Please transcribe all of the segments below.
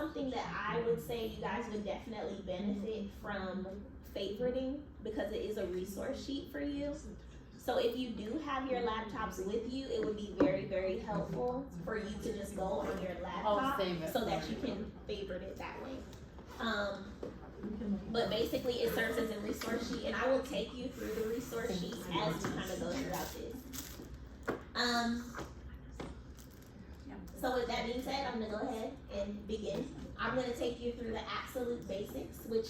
something that I would say you guys would definitely benefit from favoriting, because it is a resource sheet for you. So if you do have your laptops with you, it would be very, very helpful for you to just go on your laptop so that you can favorite it that way. But basically it serves as a resource sheet, and I will take you through the resource sheet as we kind of go throughout this. So with that being said, I'm gonna go ahead and begin. I'm gonna take you through the absolute basics, which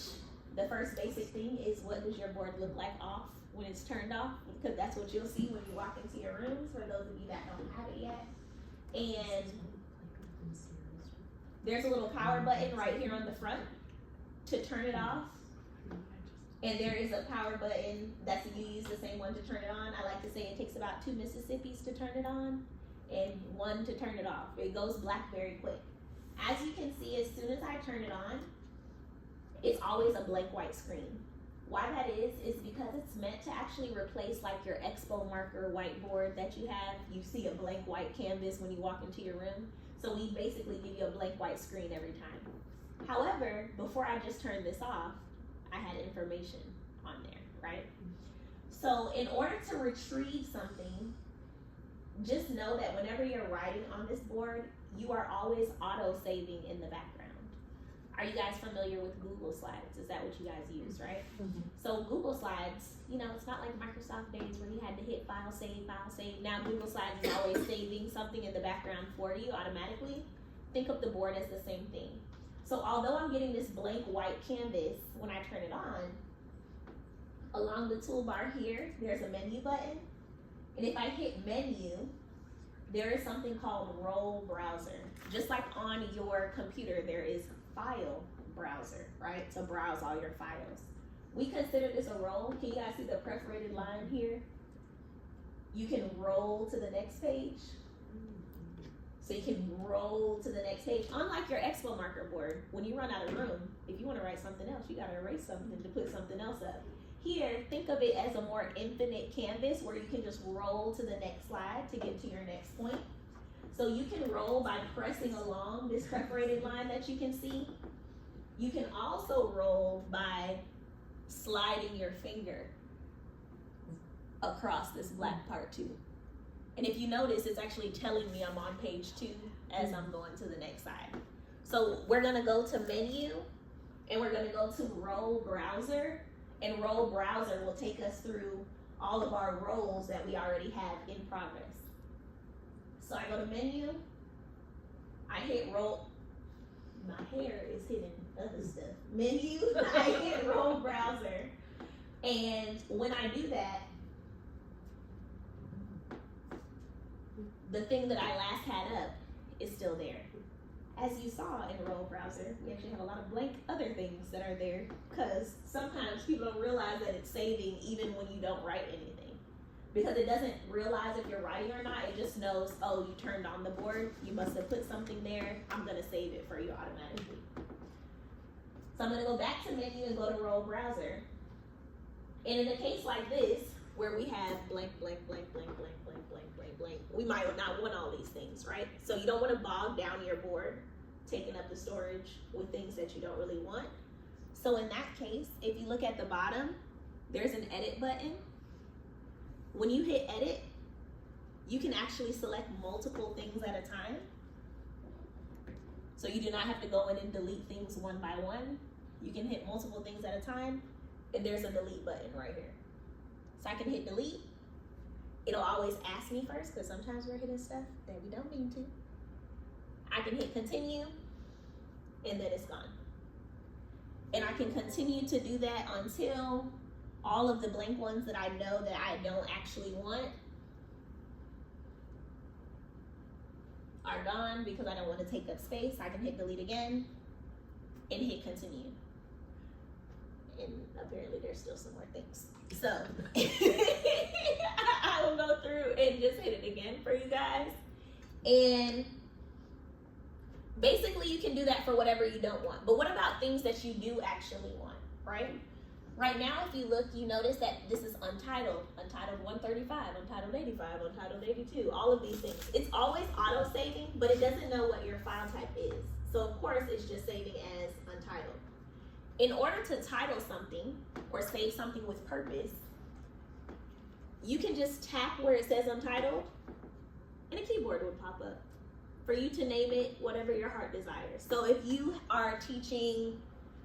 the first basic thing is, what does your board look like off when it's turned off? Because that's what you'll see when you walk into your rooms, for those of you that don't have it yet. And there's a little power button right here on the front to turn it off. And there is a power button that's, you use the same one to turn it on. I like to say it takes about 2 Mississippis to turn it on and 1 to turn it off. It goes black very quick. As you can see, as soon as I turn it on, it's always a blank white screen. Why that is because it's meant to actually replace like your expo marker whiteboard that you have. You see a blank white canvas when you walk into your room. So we basically give you a blank white screen every time. However, before I just turned this off, I had information on there, right? So in order to retrieve something, just know that whenever you're writing on this board, you are always auto-saving in the background. Are you guys familiar with Google Slides? Is that what you guys use, right? Mm-hmm. So Google Slides, you know, it's not like Microsoft days where you had to hit file, save, file, save. Now Google Slides is always saving something in the background for you automatically. Think of the board as the same thing. So although I'm getting this blank white canvas when I turn it on, along the toolbar here, there's a menu button. And if I hit menu, there is something called Roll Browser. Just like on your computer, there is File Browser, right? To browse all your files. We consider this a roll. Can you guys see the perforated line here? You can roll to the next page. So you can roll to the next page. Unlike your expo marker board, when you run out of room, if you want to write something else, you got to erase something to put something else up. Here, think of it as a more infinite canvas where you can just roll to the next slide to get to your next point. So you can roll by pressing along this perforated line that you can see. You can also roll by sliding your finger across this black part too. And if you notice, it's actually telling me I'm on page 2 as I'm going to the next side. So we're gonna go to menu and we're gonna go to Roll Browser, and Roll Browser will take us through all of our roles that we already have in progress. So I go to menu, I hit roll, my hair is hitting other stuff. Menu, I hit Roll Browser, and when I do that, the thing that I last had up is still there. As you saw in Roll Browser, we actually have a lot of blank other things that are there, because sometimes people don't realize that it's saving even when you don't write anything. Because it doesn't realize if you're writing or not, it just knows, oh, you turned on the board, you must have put something there, I'm gonna save it for you automatically. So I'm gonna go back to menu and go to Roll Browser. And in a case like this, where we have blank, blank, blank, blank, blank, blank, blank, blank, blank, we might not want all these things, right? So you don't want to bog down your board, taking up the storage with things that you don't really want. So in that case, if you look at the bottom, there's an edit button. When you hit edit, you can actually select multiple things at a time. So you do not have to go in and delete things one by one. You can hit multiple things at a time, and there's a delete button right here. So I can hit delete. It'll always ask me first, because sometimes we're hitting stuff that we don't mean to. I can hit continue, and then it's gone. And I can continue to do that until all of the blank ones that I know that I don't actually want are gone, because I don't want to take up space. I can hit delete again and hit continue. And apparently there's still some more things. So I will go through and just hit it again for you guys. And basically you can do that for whatever you don't want. But what about things that you do actually want, right? Right now, if you look, you notice that this is untitled, untitled 135, untitled 85, untitled 82, all of these things. It's always auto-saving, but it doesn't know what your file type is. So of course it's just saving as untitled. In order to title something or save something with purpose, you can just tap where it says untitled and a keyboard would pop up for you to name it whatever your heart desires. So if you are teaching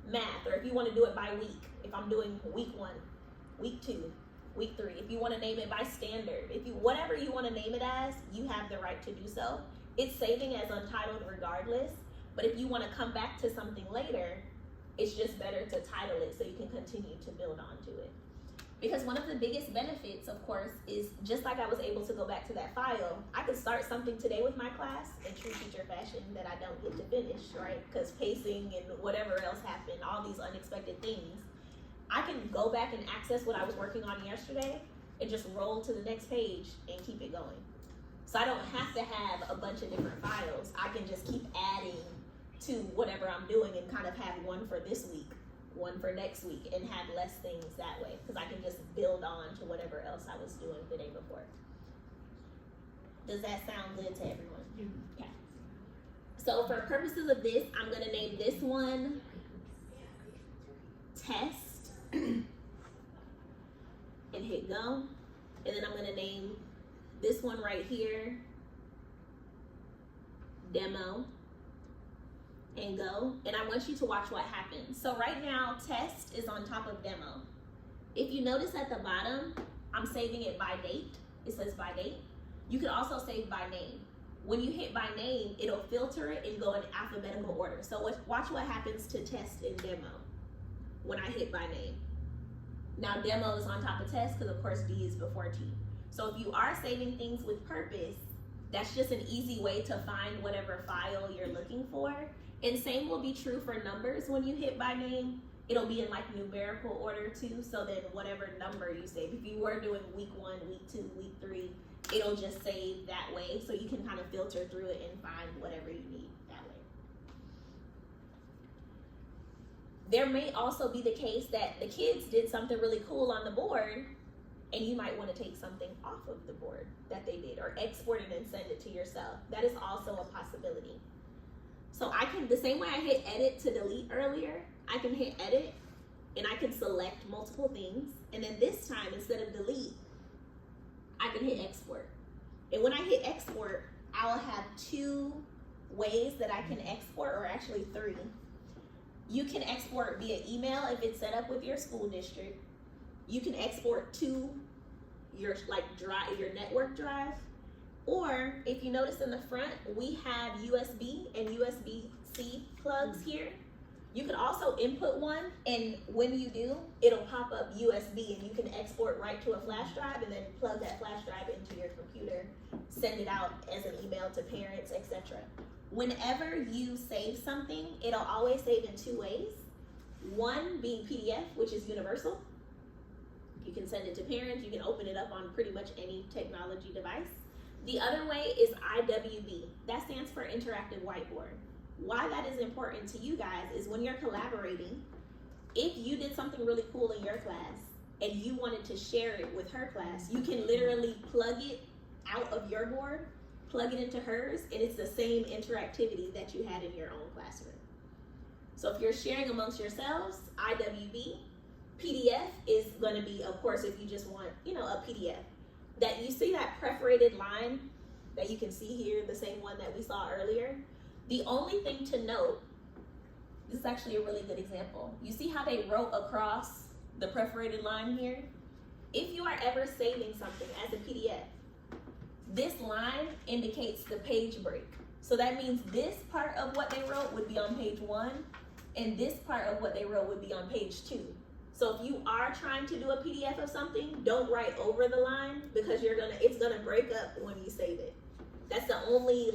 math, or if you want to do it by week, if I'm doing week 1, week 2, week 3, if you want to name it by standard, if you whatever you want to name it as, you have the right to do so. It's saving as untitled regardless, but if you want to come back to something later, it's just better to title it so you can continue to build onto it. Because one of the biggest benefits, of course, is just like I was able to go back to that file, I could start something today with my class in true teacher fashion that I don't get to finish, right? Because pacing and whatever else happened, all these unexpected things, I can go back and access what I was working on yesterday and just roll to the next page and keep it going. So I don't have to have a bunch of different files. I can just keep adding to whatever I'm doing and kind of have one for this week, one for next week, and have less things that way because I can just build on to whatever else I was doing the day before. Does that sound good to everyone? Okay. So for purposes of this, I'm going to name this one test and hit go. And then I'm going to name this one right here demo and go. And I want you to watch what happens. So right now, test is on top of demo. If you notice at the bottom, I'm saving it by date. It says by date. You can also save by name. When you hit by name, it'll filter it and go in alphabetical order. So watch what happens to test and demo when I hit by name. Now demo is on top of test because of course D is before T. So if you are saving things with purpose, that's just an easy way to find whatever file you're looking for. And same will be true for numbers. When you hit by name, it'll be in like numerical order too. So then whatever number you save, if you were doing week 1, week 2, week 3, it'll just save that way. So you can kind of filter through it and find whatever you need that way. There may also be the case that the kids did something really cool on the board and you might want to take something off of the board that they did or export it and send it to yourself. That is also a possibility. So I can, the same way I hit edit to delete earlier, I can hit edit and I can select multiple things. And then this time, instead of delete, I can hit export. And when I hit export, I'll have 2 ways that I can export, or actually 3. You can export via email if it's set up with your school district. You can export to your your network drive. Or if you notice in the front, we have USB and USB-C plugs here. You can also input one, and when you do, it'll pop up USB and you can export right to a flash drive and then plug that flash drive into your computer, send it out as an email to parents, etc. Whenever you save something, it'll always save in 2 ways. One being PDF, which is universal. You can send it to parents, you can open it up on pretty much any technology device. The other way is IWB. That stands for Interactive Whiteboard. Why that is important to you guys is when you're collaborating, if you did something really cool in your class and you wanted to share it with her class, you can literally plug it out of your board, plug it into hers, and it's the same interactivity that you had in your own classroom. So if you're sharing amongst yourselves, IWB. PDF is going to be, of course, if you just want, a PDF. That you see that perforated line that you can see here, the same one that we saw earlier. The only thing to note, this is actually a really good example. You see how they wrote across the perforated line here? If you are ever saving something as a PDF, this line indicates the page break. So that means this part of what they wrote would be on page 1, and this part of what they wrote would be on page 2. So if you are trying to do a PDF of something, don't write over the line because it's gonna break up when you save it. That's the only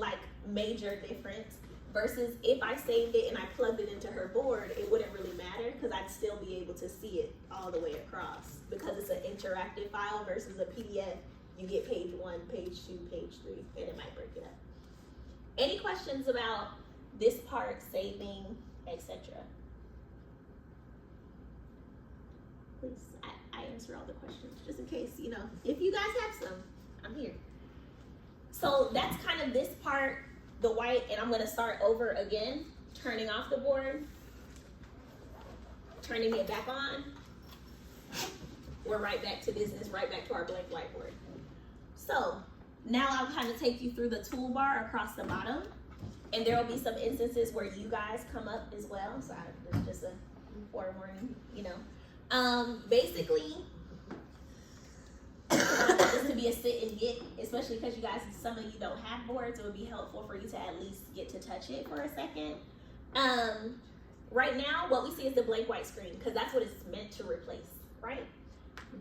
major difference versus if I saved it and I plugged it into her board, it wouldn't really matter because I'd still be able to see it all the way across because it's an interactive file versus a PDF. You get page 1, page 2, page 3, and it might break it up. Any questions about this part, saving, etc.? Please, I answer all the questions just in case, if you guys have some, I'm here. So that's kind of this part, the white, and I'm going to start over again. turning off the board, turning it back on, we're right back to business, right back to our blank whiteboard. So now I'll kind of take you through the toolbar across the bottom, and there will be some instances where you guys come up as well. So there's just a forewarning, you know. Basically, this to be a sit and get, especially because you guys, some of you don't have boards. It would be helpful for you to at least get to touch it for a second. Right now, what we see is the blank white screen, because that's what it's meant to replace, right?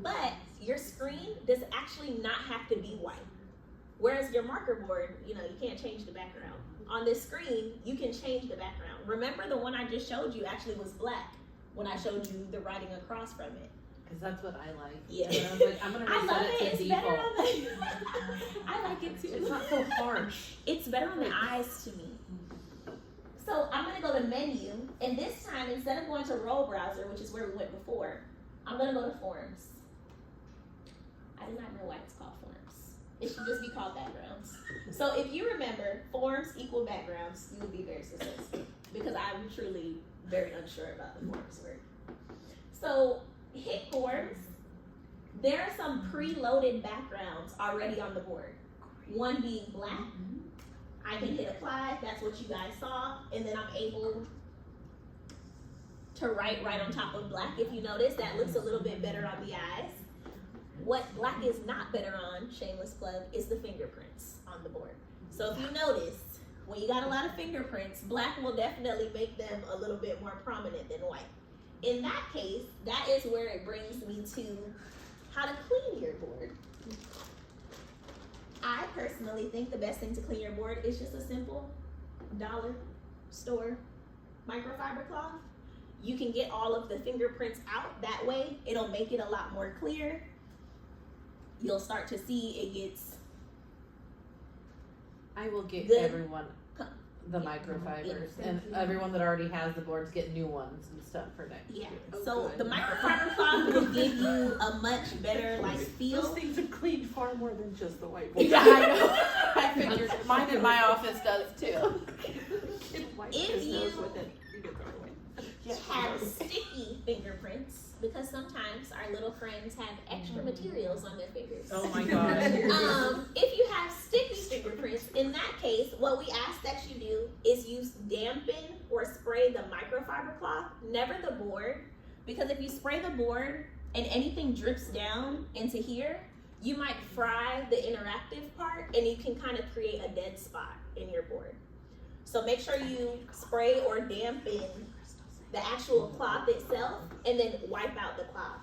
But your screen does actually not have to be white. Whereas your marker board, you know, you can't change the background. On this screen, you can change the background. Remember the one I just showed you actually was black when I showed you the writing across from it. Because that's what I like. Yeah. And I was like, I'm going to reset it to It's default. better on the I like it too. It's not so harsh. It's better on the eyes to me. So I'm gonna go to menu, and this time, instead of going to roll browser, which is where we went before, I'm gonna go to forms. I do not know why it's called forms. It should just be called backgrounds. So if you remember, forms equal backgrounds, you will be very successful, because I'm truly very unsure about the forms word. So hit forms. There are some preloaded backgrounds already on the board. One being black. I can hit apply, that's what you guys saw, and then I'm able to write right on top of black. If you notice, that looks a little bit better on the eyes. What black is not better on, shameless plug, is the fingerprints on the board. So if you notice, when you got a lot of fingerprints, black will definitely make them a little bit more prominent than white. In that case, that is where it brings me to how to clean your board. I personally think the best thing to clean your board is just a simple dollar store microfiber cloth. You can get all of the fingerprints out that way. It'll make it a lot more clear. You'll start to see it gets I will get good. everyone the microfibers, and everyone that already has the boards get new ones and stuff for next year. Oh, so good. The microfiber cloth will give you a much better feel. Those things are cleaned far more than just the whiteboard. Yeah, I know. I figured mine in my office does too. If you have sticky fingerprints, because sometimes our little friends have extra materials on their fingers. Oh my god. If you have sticky fingerprints, in that case, what we ask that you do is use dampen or spray the microfiber cloth, never the board, because if you spray the board and anything drips down into here, you might fry the interactive part, and you can kind of create a dead spot in your board. So make sure you spray or dampen the actual cloth itself, and then wipe out the cloth.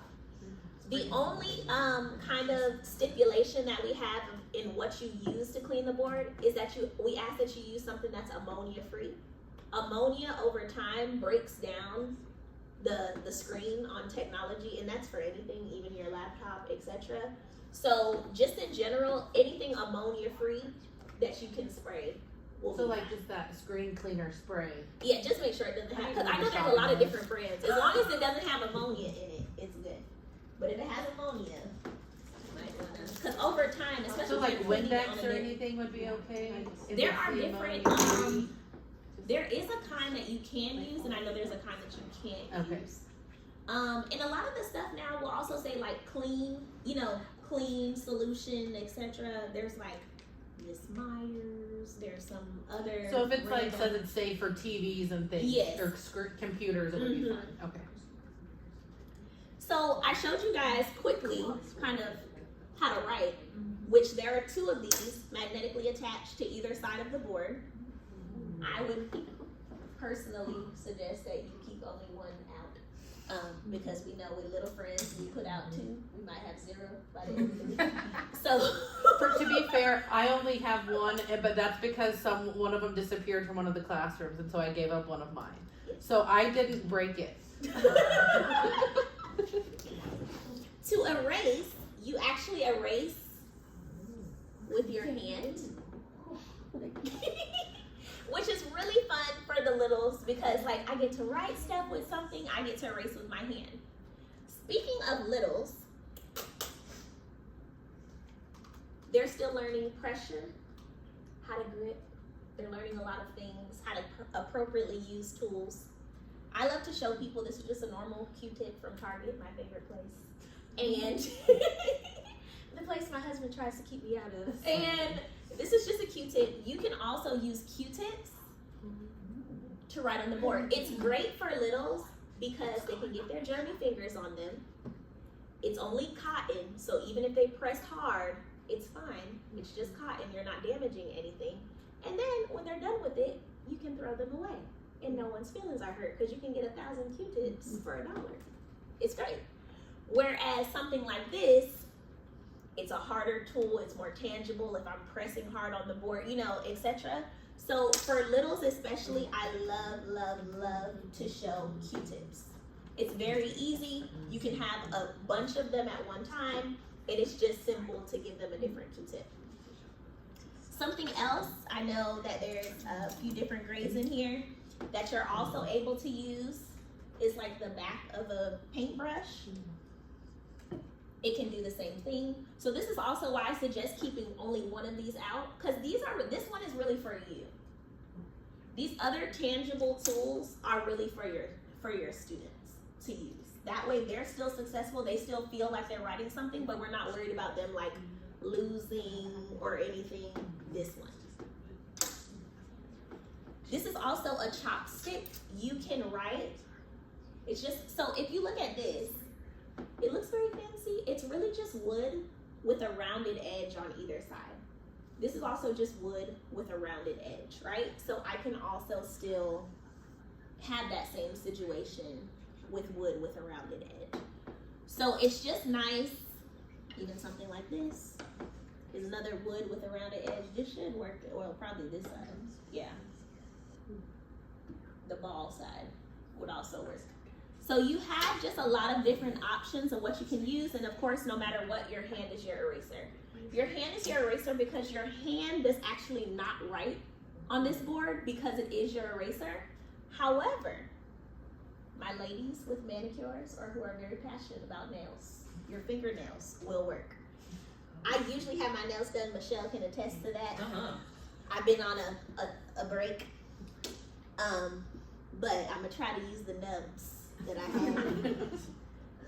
The only kind of stipulation that we have in what you use to clean the board is that we ask that you use something that's ammonia free. Ammonia over time breaks down the screen on technology, and that's for anything, even your laptop, etc. So just in general, anything ammonia free that you can spray. So like just that screen cleaner spray. Yeah, just make sure it doesn't have, because I know there's a lot of different brands. As long as it doesn't have ammonia in it, it's good. But if it has ammonia, you might wanna, because over time, especially So like when you're Windex or anything would be okay? there are different, there is a kind that you can use, and I know there's a kind that you can't use. And a lot of the stuff now will also say like clean, clean solution, etc. There's like Miss Myers, there's some other. So if it's like says it's safe for TVs and things, yes, or computers, it would be fine. Okay. So I showed you guys quickly kind of how to write, which there are 2 of these magnetically attached to either side of the board. I would personally suggest that you keep only one out, because we know with little friends, we put out 2, we might have 0 by the end of the week. So, to be fair, I only have one, but that's because one of them disappeared from one of the classrooms, and so I gave up one of mine. So I didn't break it. To erase, you actually erase with your hand, which is really fun for the littles, because like I get to write stuff with something, I get to erase with my hand. Speaking of littles, they're still learning pressure, how to grip, They're learning a lot of things, how to appropriately use tools. I love to show people this is just a normal Q-tip from Target, my favorite place. And the place my husband tries to keep me out of. And this is just a Q-tip. You can also use Q-tips to write on the board. It's great for littles because they can get their germy fingers on them. It's only cotton, so even if they press hard, it's fine. It's just cotton, you're not damaging anything. And then when they're done with it, you can throw them away. And no one's feelings are hurt because you can get 1,000 Q-tips for $1. It's great. Whereas something like this, it's a harder tool, it's more tangible if I'm pressing hard on the board, you know, etc. So for littles especially, I love to show Q-tips. It's very easy. You can have a bunch of them at one time, and it's just simple to give them a different Q-tip. Something else, I know that there's a few different grades in here that you're also able to use is like the back of a paintbrush. It can do the same thing. So this is also why I suggest keeping only one of these out, because this one is really for you. These other tangible tools are really for your students to use. That way they're still successful, they still feel like they're writing something, but we're not worried about them like losing or anything. This one. This is also a chopstick. You can write. It's just, so if you look at this, it looks very fancy. It's really just wood with a rounded edge on either side. This is also just wood with a rounded edge, right? So I can also still have that same situation with wood with a rounded edge. So it's just nice. Even something like this is another wood with a rounded edge. This should work, well, probably this side, yeah. The ball side would also work. So you have just a lot of different options of what you can use, and of course, no matter what, your hand is your eraser. Your hand is your eraser because your hand does actually not write on this board because it is your eraser. However, my ladies with manicures or who are very passionate about nails, your fingernails will work. I usually have my nails done. Michelle can attest to that. I've been on a break, but I'm gonna try to use the nubs that I have,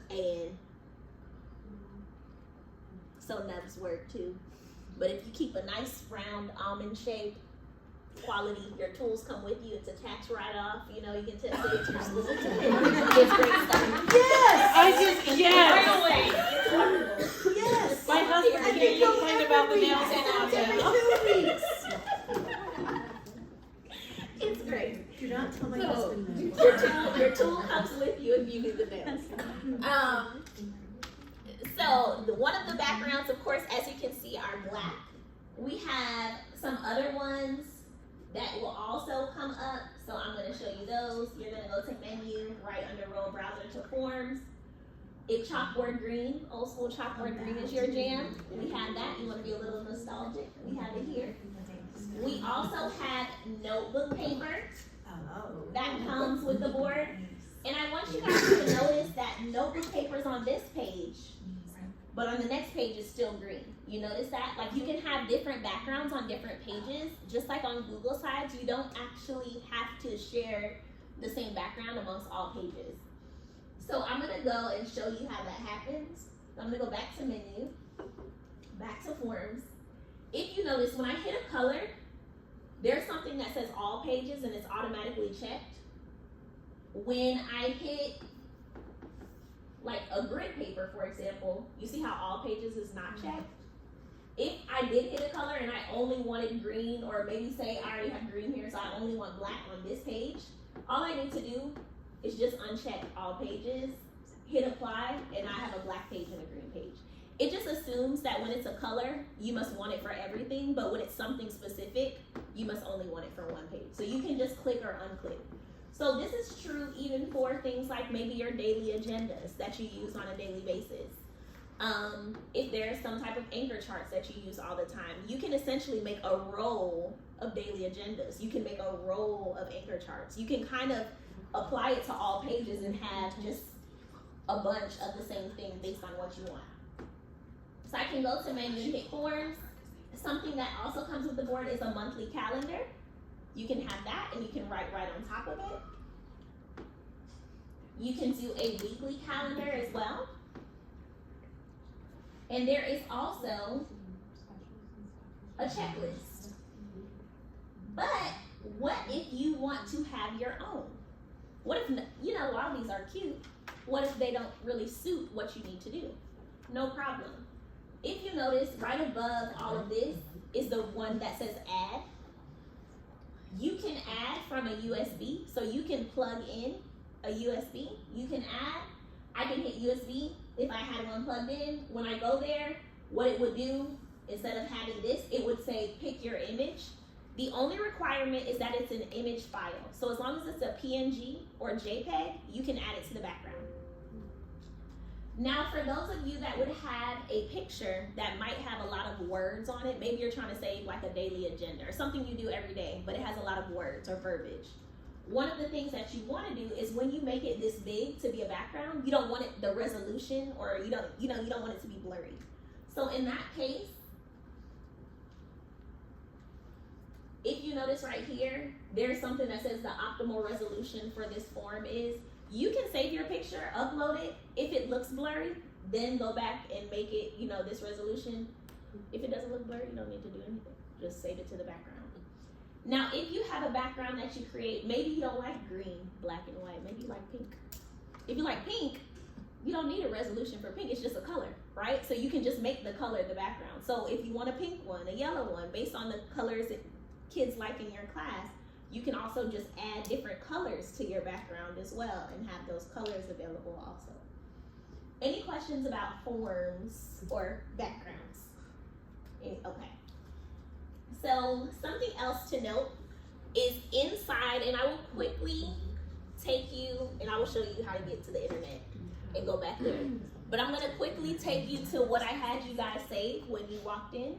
and so nubs work too. But if you keep a nice round almond shape, quality, your tools come with you. It's attached right off. You know, you can test it. It's great stuff. Yes, Yes. right away. It's wonderful. Yes, My husband can't complain about the nails on them. It's great. Do not tell my So, husband your tool comes with you if you do the nails. So one of the backgrounds, of course, as you can see, are black. We have some other ones that will also come up. So I'm going to show you those. You're going to go to menu, right under roll browser to forms. If chalkboard green, old school chalkboard green is your jam, we have that. You want to be a little nostalgic, we have it here. We also have notebook paper that comes with the board. And I want you guys to notice that notebook paper is on this page, but on the next page is still green. You notice that? Like, you can have different backgrounds on different pages. Just like on Google Sites, you don't actually have to share the same background amongst all pages. So I'm gonna go and show you how that happens. So I'm gonna go back to menu, back to forms. If you notice, when I hit a color, there's something that says all pages and it's automatically checked. When I hit like a grid paper, for example, you see how all pages is not checked? If I did hit a color and I only wanted green, or maybe say I already have green here, so I only want black on this page, all I need to do is just uncheck all pages, hit apply, and I have a black page and a green page. It just assumes that when it's a color, you must want it for everything, but when it's something specific, you must only want it for one page. So you can just click or unclick. So this is true even for things like maybe your daily agendas that you use on a daily basis. If there's some type of anchor charts that you use all the time, you can essentially make a row of daily agendas. You can make a row of anchor charts. You can kind of apply it to all pages and have just a bunch of the same thing based on what you want. So I can go to menu and hit forms. Something that also comes with the board is a monthly calendar. You can have that, and you can write right on top of it. You can do a weekly calendar as well. And there is also a checklist. But what if you want to have your own? What if, you know, while these are cute, what if they don't really suit what you need to do? No problem. If you notice, right above all of this is the one that says add. You can add from a USB, so you can plug in a USB. You can add, I can hit USB if I had one plugged in. When I go there, what it would do, instead of having this, it would say pick your image. The only requirement is that it's an image file. So as long as it's a PNG or JPEG, you can add it to the background. Now, for those of you that would have a picture that might have a lot of words on it, maybe you're trying to save like a daily agenda or something you do every day, but it has a lot of words or verbiage. One of the things that you want to do is when you make it this big to be a background, you don't want it the resolution, or you don't want it to be blurry. So in that case, if you notice right here, there's something that says the optimal resolution for this form is, you can save your picture, upload it. If it looks blurry, then go back and make it, you know, this resolution. If it doesn't look blurry, you don't need to do anything. Just save it to the background. Now, if you have a background that you create, maybe you don't like green, black, and white. Maybe you like pink. If you like pink, you don't need a resolution for pink. It's just a color, right? So you can just make the color the background. So if you want a pink one, a yellow one, based on the colors that kids like in your class, you can also just add different colors to your background as well and have those colors available also. Any questions about forms or backgrounds? Okay. So something else to note is inside, and I will quickly take you, and I will show you how to get to the internet and go back there. But I'm gonna quickly take you to what I had you guys save when you walked in.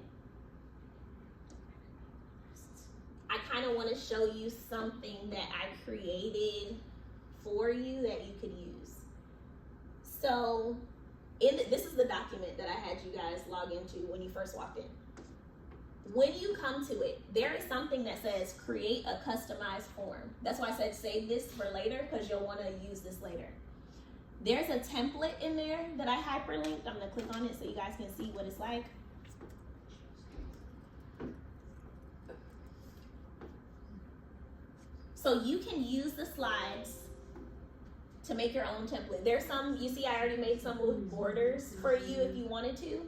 I kind of want to show you something that I created for you that you could use. So, this is the document that I had you guys log into when you first walked in. When you come to it, there is something that says create a customized form. That's why I said save this for later, because you'll want to use this later. There's a template in there that I hyperlinked. I'm going to click on it so you guys can see what it's like. So you can use the slides to make your own template. There's some, you see I already made some with borders for you if you wanted to.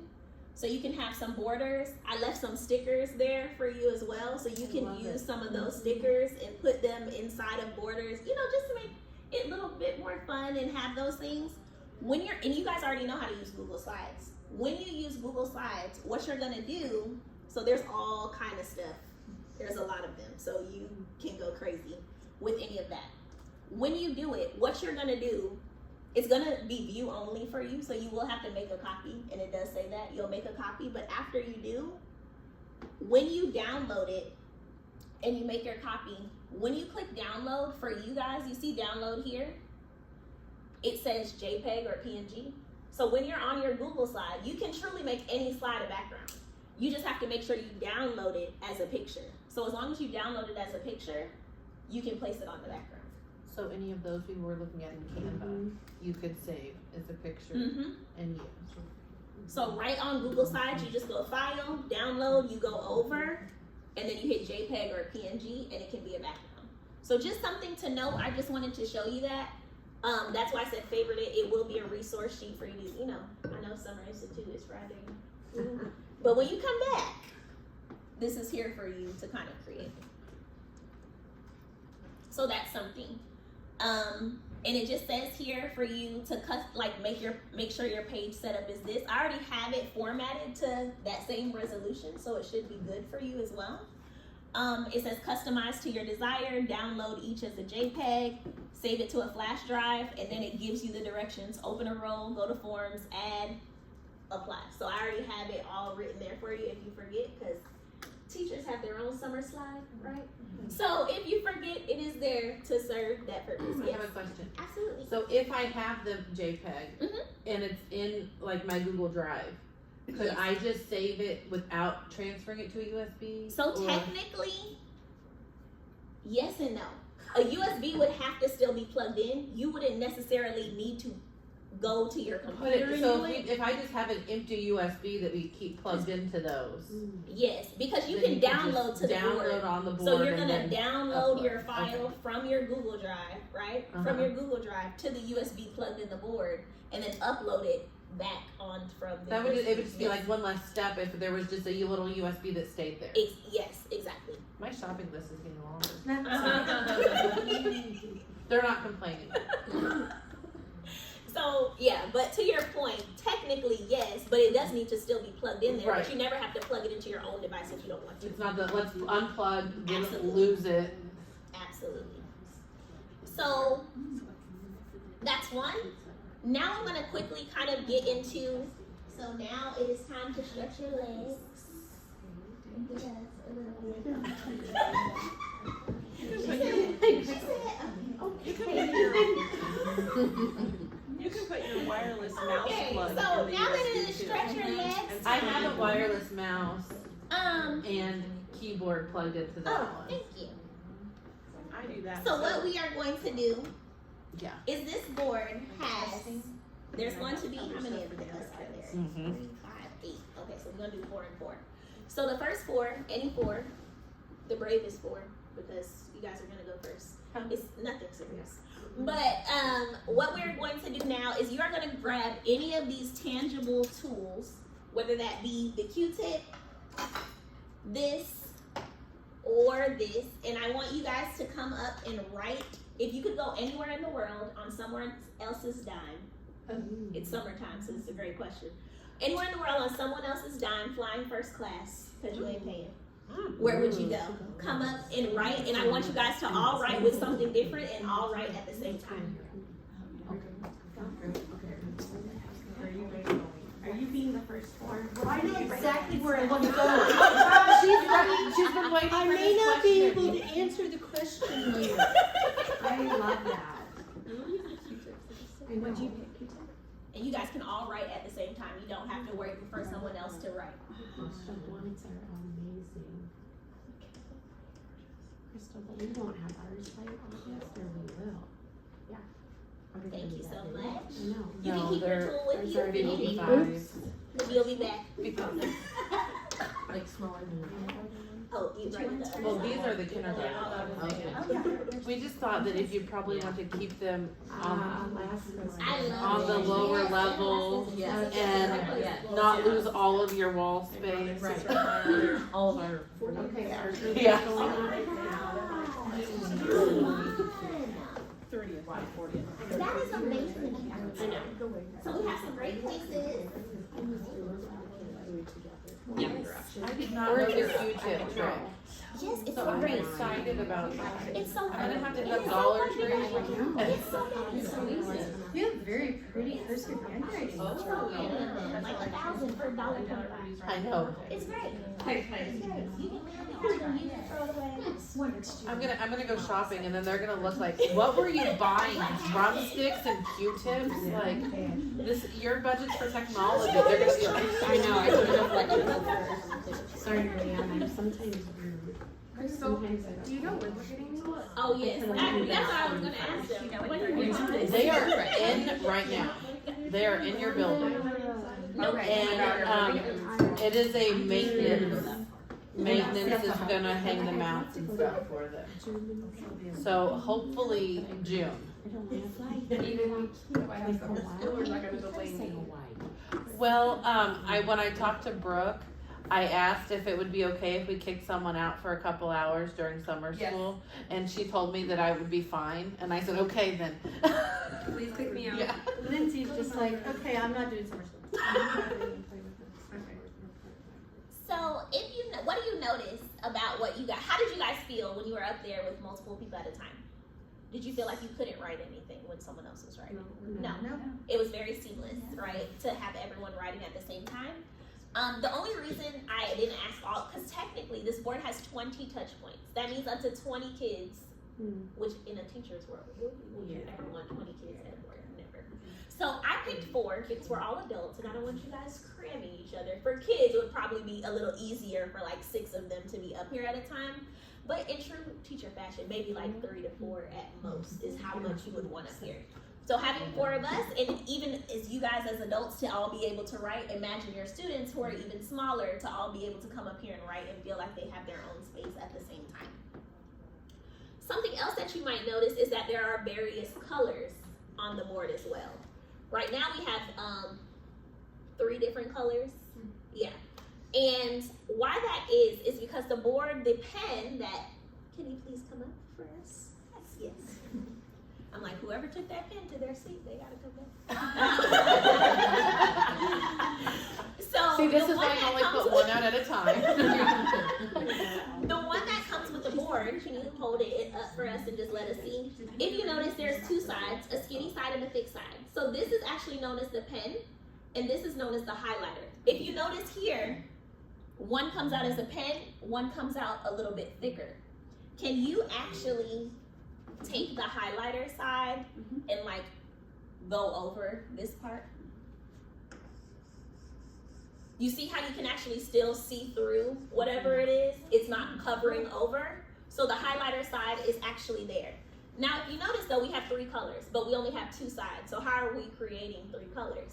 So you can have some borders. I left some stickers there for you as well. So you can use some of those stickers and put them inside of borders, you know, just to make it a little bit more fun and have those things. When you're, and you guys already know how to use Google Slides. When you use Google Slides, what you're gonna do, so there's all kind of stuff. There's a lot of them, so you can go crazy with any of that. When you do it, what you're gonna do, it's gonna be view only for you, so you will have to make a copy, and it does say that, you'll make a copy, but after you do, when you download it and you make your copy, when you click download, for you guys, you see download here, it says JPEG or PNG. So when you're on your Google slide, you can truly make any slide a background. You just have to make sure you download it as a picture. So as long as you download it as a picture, you can place it on the background. So any of those we were looking at in Canva, you could save as a picture and use. So right on Google Slides, you just go File, Download, you go over, and then you hit JPEG or PNG, and it can be a background. So just something to note, I just wanted to show you that. That's why I said favorite it. It will be a resource sheet for you to, you know, I know Summer Institute is Friday. But when you come back, this is here for you to kind of create. So that's something. And it just says here for you to make sure your page setup is this. I already have it formatted to that same resolution, so it should be good for you as well. It says customize to your desire, download each as a JPEG, save it to a flash drive, and then it gives you the directions. Open a roll, go to forms, add, apply. So I already have it all written there for you if you forget, because teachers have their own summer slide, right? So if you forget, it is there to serve that purpose. I have a question. Absolutely. So if I have the JPEG and it's in like my Google Drive, could I just save it without transferring it to a USB? So technically, Yes and no. A USB would have to still be plugged in. You wouldn't necessarily need to go to your computer and do it. If I just have an empty USB that we keep plugged into those, Yes, because you then can download to the board. download on the board. So you're and gonna then download upload. your file from your Google Drive, right? From Uh-huh. your Google Drive to the USB plugged in the board, and then upload it back on from the. That would it would just be Yes. like one less step if there was just a little USB that stayed there. Yes, exactly. My shopping list is getting longer. Uh-huh. They're not complaining. So yeah, but to your point, technically yes, but it does need to still be plugged in there. Right. But you never have to plug it into your own device if you don't want to. It's not that let's unplug, get it, Absolutely. lose it. Absolutely. So that's one. Now I'm gonna quickly kind of get into. So now it is time to stretch your legs. Yes, a little bit. You can put your wireless mouse Okay, plug so in the now that it USB is too. stretch your legs. I have a wireless mouse Um. and keyboard plugged into that Oh, one. thank you. I do that. So what we are going to do Yeah. is this board has. There's going to be how many of us are there? Mm-hmm. 3, 5, 8. Okay, so we're gonna do 4 and 4. So the first 4, any 4, the bravest 4, because you guys are gonna go first. It's nothing serious. But what we're going to do now is you are gonna grab any of these tangible tools, whether that be the Q-tip, this, or this, and I want you guys to come up and write. If you could go anywhere in the world on someone else's dime, it's summertime, so it's a great question. Anywhere in the world on someone else's dime, flying first class, because you ain't paying. Where would you go? Come up and write, and I want you guys to all write with something different and all write at the same time. Are you being the first one? I know exactly where I want to go. She's been waiting I for may this not be question. able to answer the question later. I love that. And would you pick Q-tip? And you guys can all write at the same time. You don't have to wait for someone else to write. Crystal ones are amazing. Crystal, but we won't have ours by August, or we will. Yeah. Are we gonna Thank do you that so big? much. I know. You No, can keep your they're- tool with there's you. already If you need 55. You'll be back. Like smaller than Oh, you write the Well, these are the kindergarten. Okay. We just thought that if you probably want to keep them Last Christmas. I love on the it. lower Yes, level yes. and not lose all of your wall space. All of our. Okay, our group is Yeah. going on. 30th, 40th. That is amazing. So we have some great places. I did not know the Q-tip trick. Yes, it's So so I'm great. excited about that. It's so I'm gonna have to It hit is so Dollar fun, Tree. you guys. It's so good. It's so easy. You have very pretty cursive handwriting. Like 1,000 for $1.25. I know. It's great. It's great. You can literally use it, throw it away. I'm gonna go shopping and then they're gonna look like, what were you buying? Drumsticks and Q-tips? Like this, your budget's for technology. They're gonna be like, I know, I should have let you go first. Sorry, Marianne, I'm sometimes rude. Sometimes I don't. Do you know when we're getting these? Oh, yes. That's what I was going to ask them. When are you doing they are in right now. They are in your building. And it is a maintenance. Maintenance is gonna hang the mounts and stuff for them. So hopefully June. Well, when I talked to Brooke, I asked if it would be okay if we kicked someone out for a couple hours during summer school, and she told me that I would be fine, and I said, okay then. Please pick me out. Yeah. Lindsay's just like, okay, I'm not doing summer school. So, if you what do you notice about what you got? How did you guys feel when you were up there with multiple people at a time? Did you feel like you couldn't write anything when someone else was writing? No. It was very seamless, right? To have everyone writing at the same time. The only reason I didn't ask all, because technically this board has 20 touch points. That means up to 20 kids, which in a teacher's world, would you ever want 20 kids at a board? Never. So I picked 4 because we're all adults and I don't want you guys cramming each other. For kids, it would probably be a little easier for like 6 of them to be up here at a time. But in true teacher fashion, maybe like 3 to 4 at most is how much you would want up here. So having 4 of us, and even as you guys as adults to all be able to write, imagine your students who are even smaller to all be able to come up here and write and feel like they have their own space at the same time. Something else that you might notice is that there are various colors on the board as well. Right now we have 3 different colors. Yeah. And why that is because the board, the pen that, can you please come up for us? Yes. I'm like, whoever took that pen to their seat, they gotta come back. So See, this the is one why I that only comes put one out at a time. The one that comes with the board, can you hold it up for us and just let us see? If you notice, there's 2 sides, a skinny side and a thick side. So this is actually known as the pen, and this is known as the highlighter. If you notice here, one comes out as a pen, one comes out a little bit thicker. Can you actually take the highlighter side and like go over this part? You see how you can actually still see through whatever it is? It's not covering over. So the highlighter side is actually there. Now, if you notice though, we have 3 colors, but we only have 2 sides. So how are we creating 3 colors?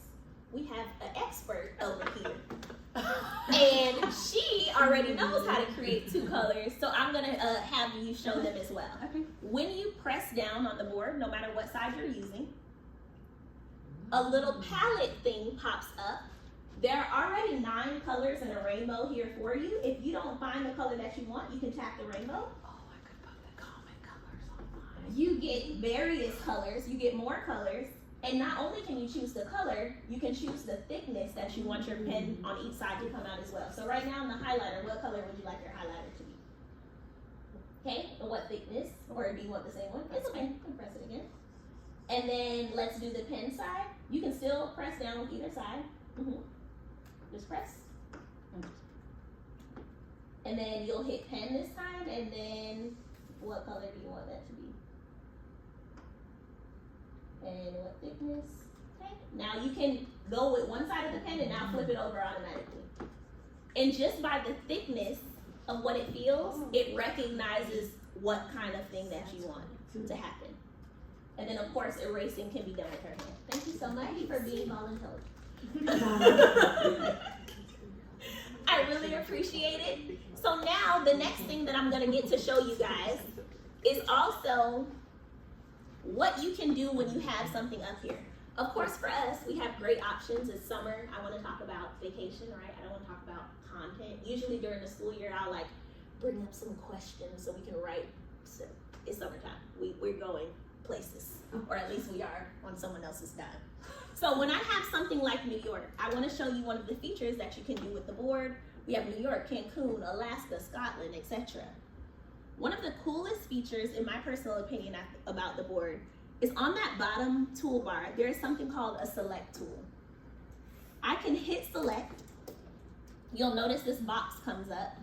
We have an expert over here. And she already knows how to create 2 colors. So I'm gonna have you show them as well. Okay. When you press down on the board, no matter what side you're using, a little palette thing pops up. There are already 9 colors in a rainbow here for you. If you don't find the color that you want, you can tap the rainbow. Oh, I could put the common colors on mine. You get various colors, you get more colors, and not only can you choose the color, you can choose the thickness that you want your pen on each side to come out as well. So right now in the highlighter, what color would you like your highlighter to be? Okay, and what thickness? Or do you want the same one? It's okay, you can press it again. And then let's do the pen side. You can still press down with either side. Just press. And then you'll hit pen this time, and then what color do you want that to be? And what thickness? Okay. Now you can go with one side of the pen and now flip it over automatically. And just by the thickness of what it feels, it recognizes what kind of thing that you want to happen. And then of course erasing can be done with her hand. Thank you so much for being volunteer. I really appreciate it. So now the next thing that I'm gonna get to show you guys is also what you can do when you have something up here. Of course, for us, we have great options. It's summer. I want to talk about vacation, right? I don't want to talk about content. Usually during the school year, I'll like bring up some questions so we can write. So it's summertime. We're going places, or at least we are on someone else's dime. So when I have something like New York, I want to show you one of the features that you can do with the board. We have New York, Cancun, Alaska, Scotland, etc. One of the coolest features, in my personal opinion, about the board is on that bottom toolbar, there is something called a select tool. I can hit select. You'll notice this box comes up.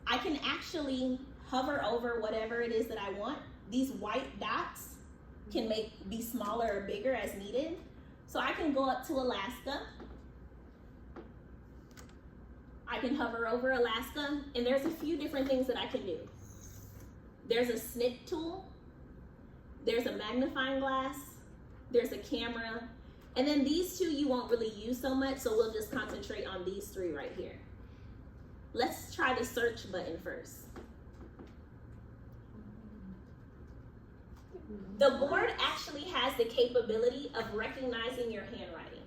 I can actually hover over whatever it is that I want. These white dots can be smaller or bigger as needed. So I can go up to Alaska. I can hover over Alaska, and there's a few different things that I can do. There's a snip tool, there's a magnifying glass, there's a camera, and then these 2 you won't really use so much, so we'll just concentrate on these 3 right here. Let's try the search button first. The board actually has the capability of recognizing your handwriting.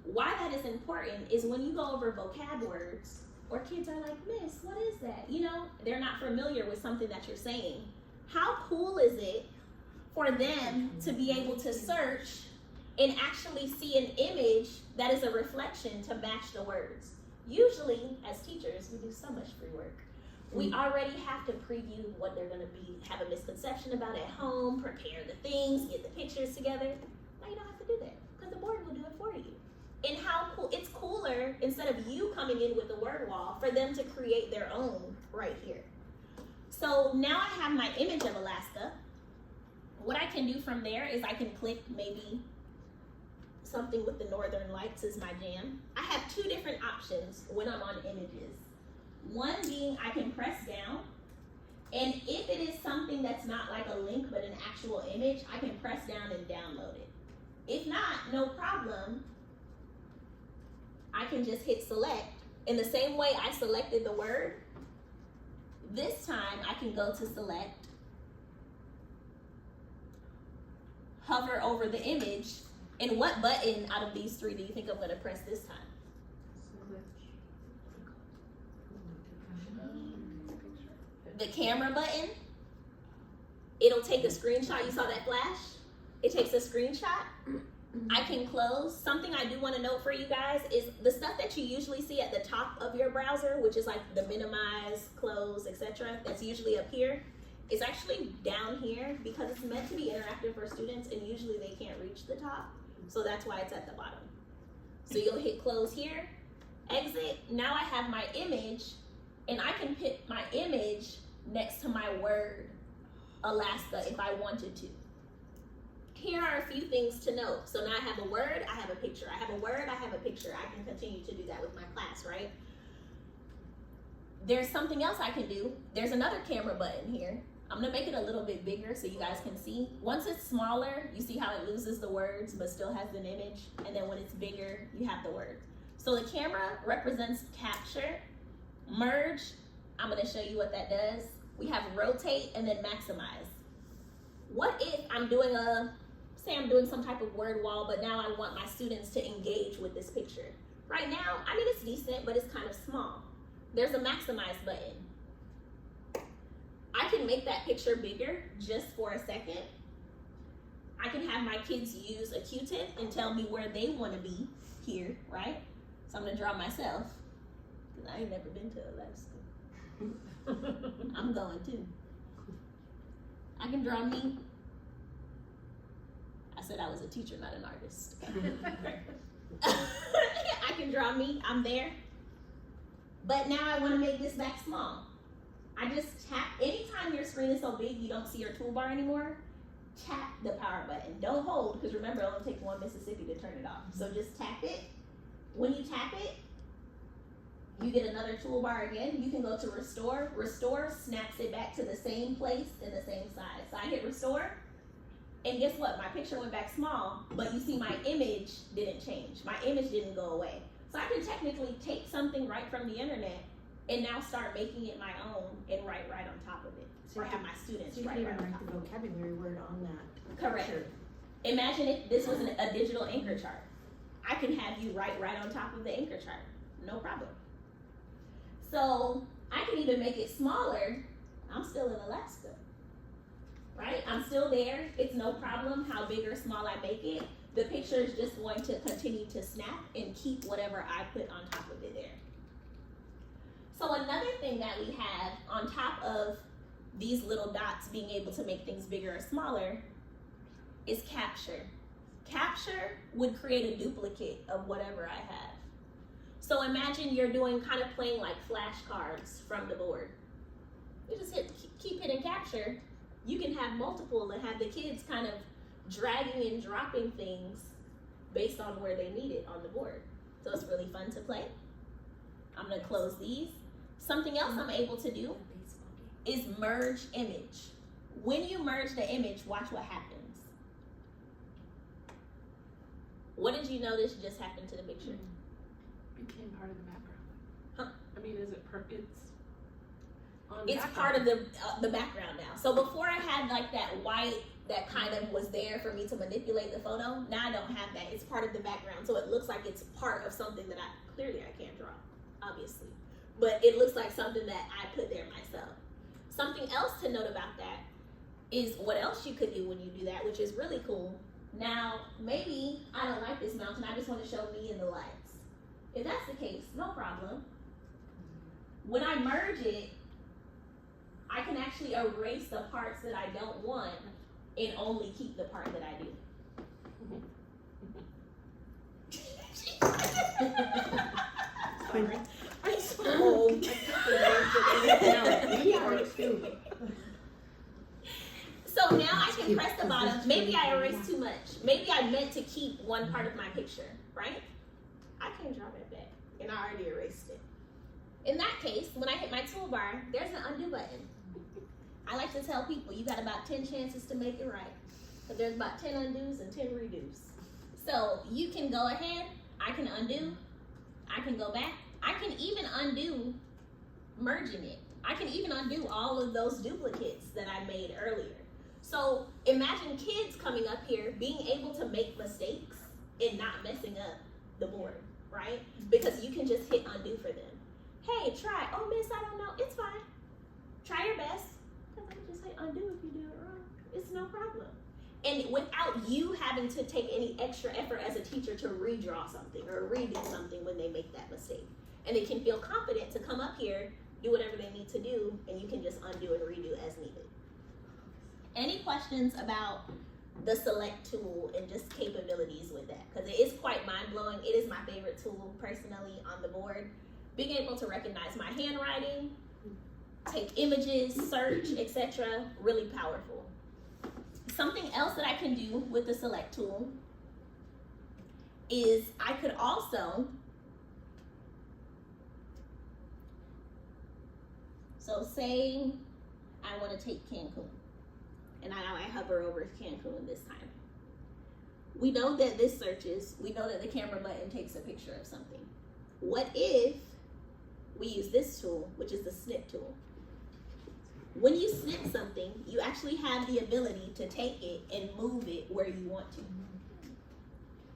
Why that is important is when you go over vocab words, or kids are like, Miss, what is that? You know, they're not familiar with something that you're saying. How cool is it for them to be able to search and actually see an image that is a reflection to match the words? Usually, as teachers, we do so much free work. We already have to preview what they're gonna have a misconception about at home, prepare the things, get the pictures together. Now you don't have to do that, because the board will do it for you. And how cool, it's cooler, instead of you coming in with the word wall, for them to create their own right here. So now I have my image of Alaska. What I can do from there is I can click maybe something with the Northern Lights is my jam. I have 2 different options when I'm on images. One being I can press down And if it is something that's not like a link but an actual image, I can press down and download it. If not, no problem. I can just hit select. In the same way I selected the word, this time I can go to select, hover over the image, and what button out of these three do you think I'm gonna press this time? The camera button. It'll take a screenshot. You saw that flash? It takes a screenshot. I can close. Something I do want to note for you guys is the stuff that you usually see at the top of your browser, which is like the minimize, close, etc. That's usually up here. It's actually down here because it's meant to be interactive for students, and usually they can't reach the top. So that's why it's at the bottom. So you'll hit close here, exit. Now I have my image, and I can put my image next to my word, Alaska, if I wanted to. Here are a few things to note. So now I have a word, I have a picture. I have a word, I have a picture. I can continue to do that with my class, right? There's something else I can do. There's another camera button here. I'm gonna make it a little bit bigger so you guys can see. Once it's smaller, you see how it loses the words but still has an image. And then when it's bigger, you have the word. So the camera represents capture. Merge, I'm gonna show you what that does. We have rotate and then maximize. What if I'm doing say I'm doing some type of word wall, but now I want my students to engage with this picture. Right now, I mean, it's decent, but it's kind of small. There's a maximize button. I can make that picture bigger just for a second. I can have my kids use a Q-tip and tell me where they want to be here, right? So I'm gonna draw myself, because I ain't never been to Alaska. I'm going too. I can draw me. I said I was a teacher, not an artist. I can draw me, I'm there. But now I want to make this back small. I just tap, anytime your screen is so big you don't see your toolbar anymore, tap the power button. Don't hold, because remember, it only takes one Mississippi to turn it off. So just tap it. When you tap it, you get another toolbar again. You can go to restore. Restore snaps it back to the same place and the same size. So I hit restore, and guess what? My picture went back small, but you see my image didn't change. My image didn't go away. So I can technically take something right from the internet and now start making it my own and write right on top of it. So or have my students So you write can right even on write top the of it. vocabulary word on that. Correct. Sure. Imagine if this was a digital anchor chart. I can have you write right on top of the anchor chart. No problem. So I can even make it smaller. I'm still in Alaska, right? I'm still there. It's no problem how big or small I make it. The picture is just going to continue to snap and keep whatever I put on top of it there. So another thing that we have on top of these little dots being able to make things bigger or smaller is capture. Capture would create a duplicate of whatever I have. So imagine you're doing kind of playing like flashcards from the board. You just keep hitting capture. You can have multiple and have the kids kind of dragging and dropping things based on where they need it on the board. So it's really fun to play. I'm gonna close these. Something else I'm able to do is merge image. When you merge the image, watch what happens. What did you notice just happened to the picture? Became part of the background. Huh? I mean, is it it's on It's background. part of the background now. So before I had like that white that kind of was there for me to manipulate the photo. Now I don't have that. It's part of the background. So it looks like it's part of something that I can't draw, obviously. But it looks like something that I put there myself. Something else to note about that is what else you could do when you do that, which is really cool. Now, maybe I don't like this mountain. I just want to show me in the lights. If that's the case, no problem. When I merge it, I can actually erase the parts that I don't want and only keep the part that I do. Sorry. I'm so old. We are too. So now I can press the bottom. Maybe I erased too much. Maybe I meant to keep one part of my picture, right? I can't draw that back, and I already erased it. In that case, when I hit my toolbar, there's an undo button. I like to tell people you got about 10 chances to make it right. But there's about 10 undos and 10 redos. So you can go ahead, I can undo, I can go back, I can even undo merging it. I can even undo all of those duplicates that I made earlier. So imagine kids coming up here being able to make mistakes and not messing up the board, right? Because you can just hit undo for them. Hey, try. Oh, miss, I don't know. It's fine. Try your best. Because I can just hit undo if you do it wrong. It's no problem. And without you having to take any extra effort as a teacher to redraw something or redo something when they make that mistake. And they can feel confident to come up here, do whatever they need to do, and you can just undo and redo as needed. Any questions about the select tool and just capabilities with that? Because it is quite mind-blowing. It is my favorite tool personally on the board. Being able to recognize my handwriting, take images, search, etc., really powerful. Something else that I can do with the select tool is I could also, so say I want to take Cancun, and I hover over Cancun this time. We know that this searches, we know that the camera button takes a picture of something. What if we use this tool, which is the snip tool? When you snip something, you actually have the ability to take it and move it where you want to.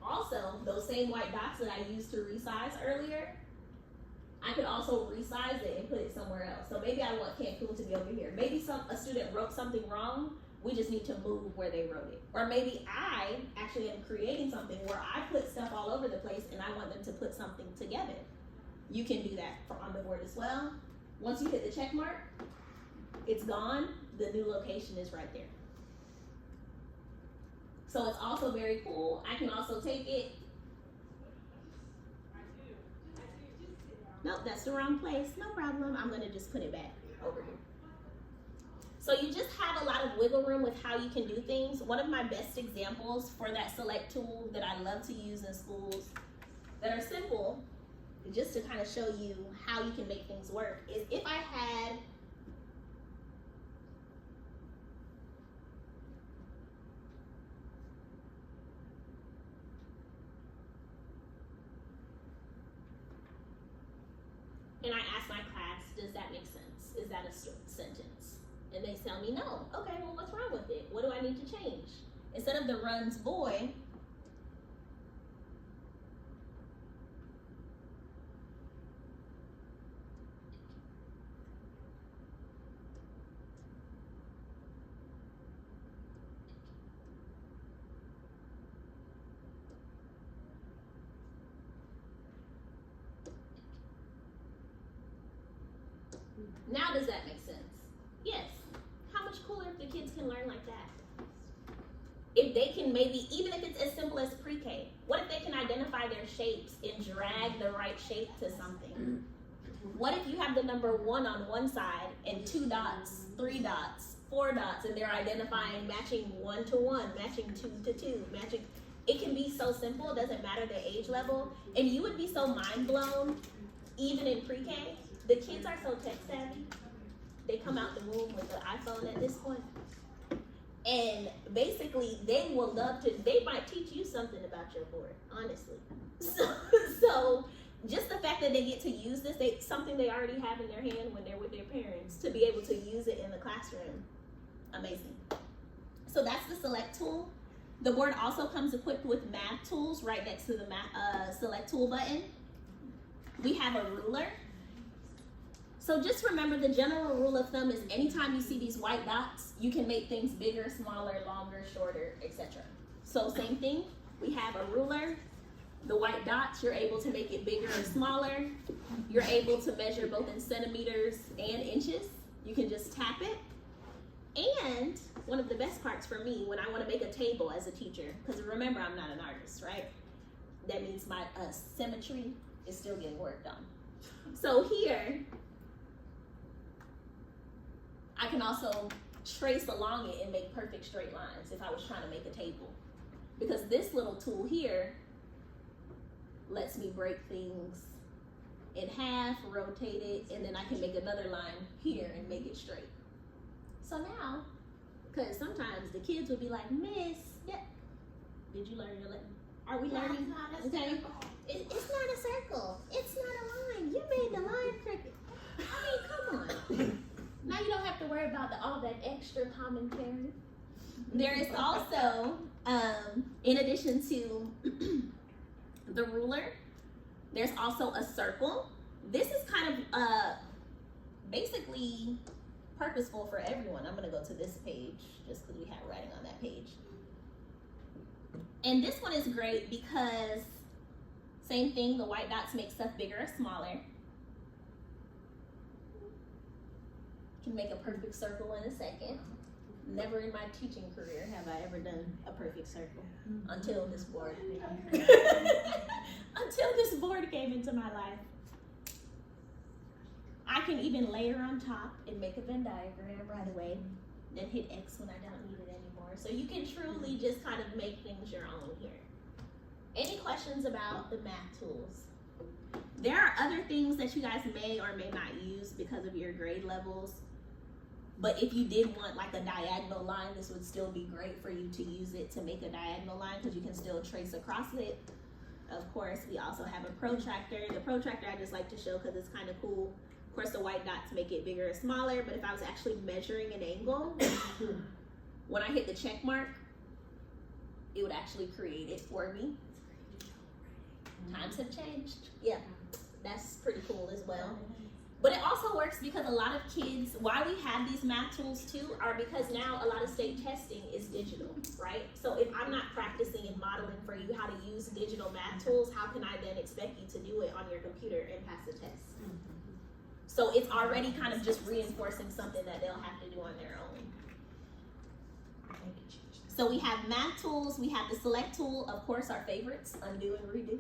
Also, those same white dots that I used to resize earlier, I could also resize it and put it somewhere else. So maybe I want Cancun to be over here. Maybe a student wrote something wrong. We just need to move where they wrote it. Or maybe I actually am creating something where I put stuff all over the place and I want them to put something together. You can do that on the board as well. Once you hit the check mark, it's gone. The new location is right there. So it's also very cool. I can also take it. Nope, that's the wrong place. No problem. I'm going to just put it back over here. So you just have a lot of wiggle room with how you can do things. One of my best examples for that select tool that I love to use in schools that are simple, just to kind of show you how you can make things work, is if I had and I ask my class, does that make sense? Is that a sentence? And they tell me no. Okay, well, what's wrong with it? What do I need to change? Instead of the runs boy, now does that make sense? Yes. How much cooler if the kids can learn like that? If they can maybe, even if it's as simple as pre-K, what if they can identify their shapes and drag the right shape to something? What if you have the number 1 on one side and 2 dots, 3 dots, 4 dots, and they're identifying matching 1 to 1, matching 2 to 2, matching. It can be so simple, it doesn't matter the age level. And you would be so mind blown, even in pre-K. The kids are so tech savvy. They come out the womb with the iPhone at this point. And basically, they will love to, they might teach you something about your board, honestly. So just the fact that they get to use this, something they already have in their hand when they're with their parents, to be able to use it in the classroom, amazing. So that's the select tool. The board also comes equipped with math tools right next to the select tool button. We have a ruler. So just remember, the general rule of thumb is anytime you see these white dots, you can make things bigger, smaller, longer, shorter, etc. So same thing, we have a ruler. The white dots, you're able to make it bigger or smaller. You're able to measure both in centimeters and inches. You can just tap it. And one of the best parts for me, when I want to make a table as a teacher, because remember, I'm not an artist, right? That means my symmetry is still getting worked on. So here, I can also trace along it and make perfect straight lines if I was trying to make a table. Because this little tool here lets me break things in half, rotate it, and then I can make another line here and make it straight. So now, because sometimes the kids would be like, Miss, yeah, did you learn your lesson? Are we learning? Okay. It's not a circle. It's not a line. You made the line crooked. I mean, come on. Now you don't have to worry about all that extra commentary. There is also, in addition to the ruler, there's also a circle. This is kind of basically purposeful for everyone. I'm gonna go to this page just because we have writing on that page. And this one is great because same thing, the white dots make stuff bigger or smaller. Can make a perfect circle in a second. Never in my teaching career have I ever done a perfect circle until this board. Until this board came into my life. I can even layer on top and make a Venn diagram right away, then hit X when I don't need it anymore. So you can truly just kind of make things your own here. Any questions about the math tools? There are other things that you guys may or may not use because of your grade levels. But if you did want like a diagonal line, this would still be great for you to use it to make a diagonal line because you can still trace across it. Of course, we also have a protractor. The protractor I just like to show because it's kind of cool. Of course, the white dots make it bigger or smaller, but if I was actually measuring an angle, when I hit the check mark, it would actually create it for me. Times have changed. Yeah, that's pretty cool as well. But it also works because a lot of kids, why we have these math tools too, are because now a lot of state testing is digital, right? So if I'm not practicing and modeling for you how to use digital math tools, how can I then expect you to do it on your computer and pass the test? So it's already kind of just reinforcing something that they'll have to do on their own. So we have math tools, we have the select tool, of course our favorites, undo and redo.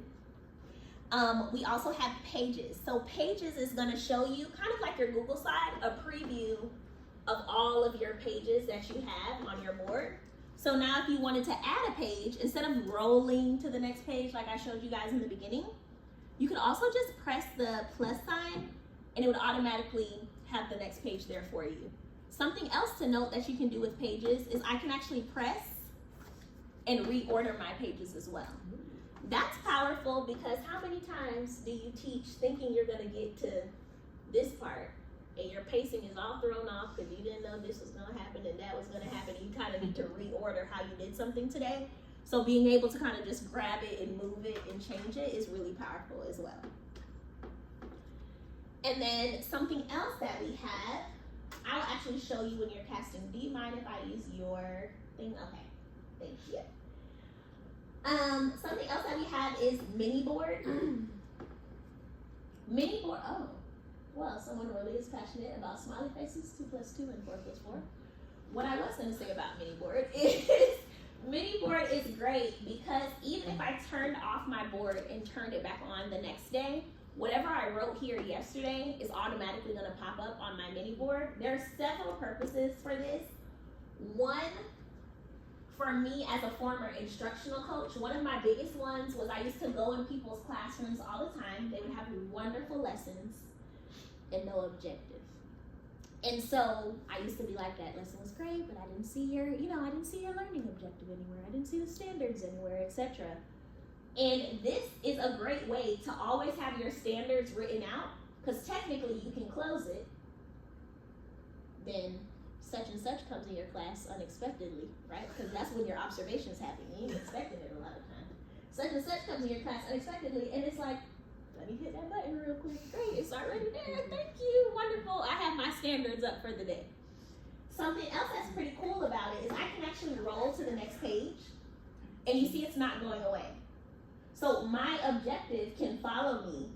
We also have pages. So pages is gonna show you, kind of like your Google slide, a preview of all of your pages that you have on your board. So now if you wanted to add a page, instead of rolling to the next page like I showed you guys in the beginning, you could also just press the plus sign and it would automatically have the next page there for you. Something else to note that you can do with pages is I can actually press and reorder my pages as well. That's powerful because how many times do you teach thinking you're gonna get to this part and your pacing is all thrown off because you didn't know this was gonna happen and that was gonna happen and you kind of need to reorder how you did something today. So being able to kind of just grab it and move it and change it is really powerful as well. And then something else that we have, I'll actually show you when you're casting. Do you mind if I use your thing? Okay, thank you. Something else that we have is mini board. Mini board, oh, well, someone really is passionate about smiley faces, 2 + 2 and 4 + 4. What I was gonna say about mini board is, mini board is great because even if I turned off my board and turned it back on the next day, whatever I wrote here yesterday is automatically gonna pop up on my mini board. There are several purposes for this. One, for me as a former instructional coach, one of my biggest ones was I used to go in people's classrooms all the time. They would have wonderful lessons and no objective. And so I used to be like, that lesson was great, but I didn't see your, I didn't see your learning objective anywhere. I didn't see the standards anywhere, etc. And this is a great way to always have your standards written out, because technically you can close it, then such and such comes in your class unexpectedly, right? Because that's when your observations happen. You ain't expecting it a lot of times. Such and such comes in your class unexpectedly, and it's like, let me hit that button real quick. Great, it's already there. Thank you, wonderful. I have my standards up for the day. Something else that's pretty cool about it is I can actually roll to the next page, and you see it's not going away. So my objective can follow me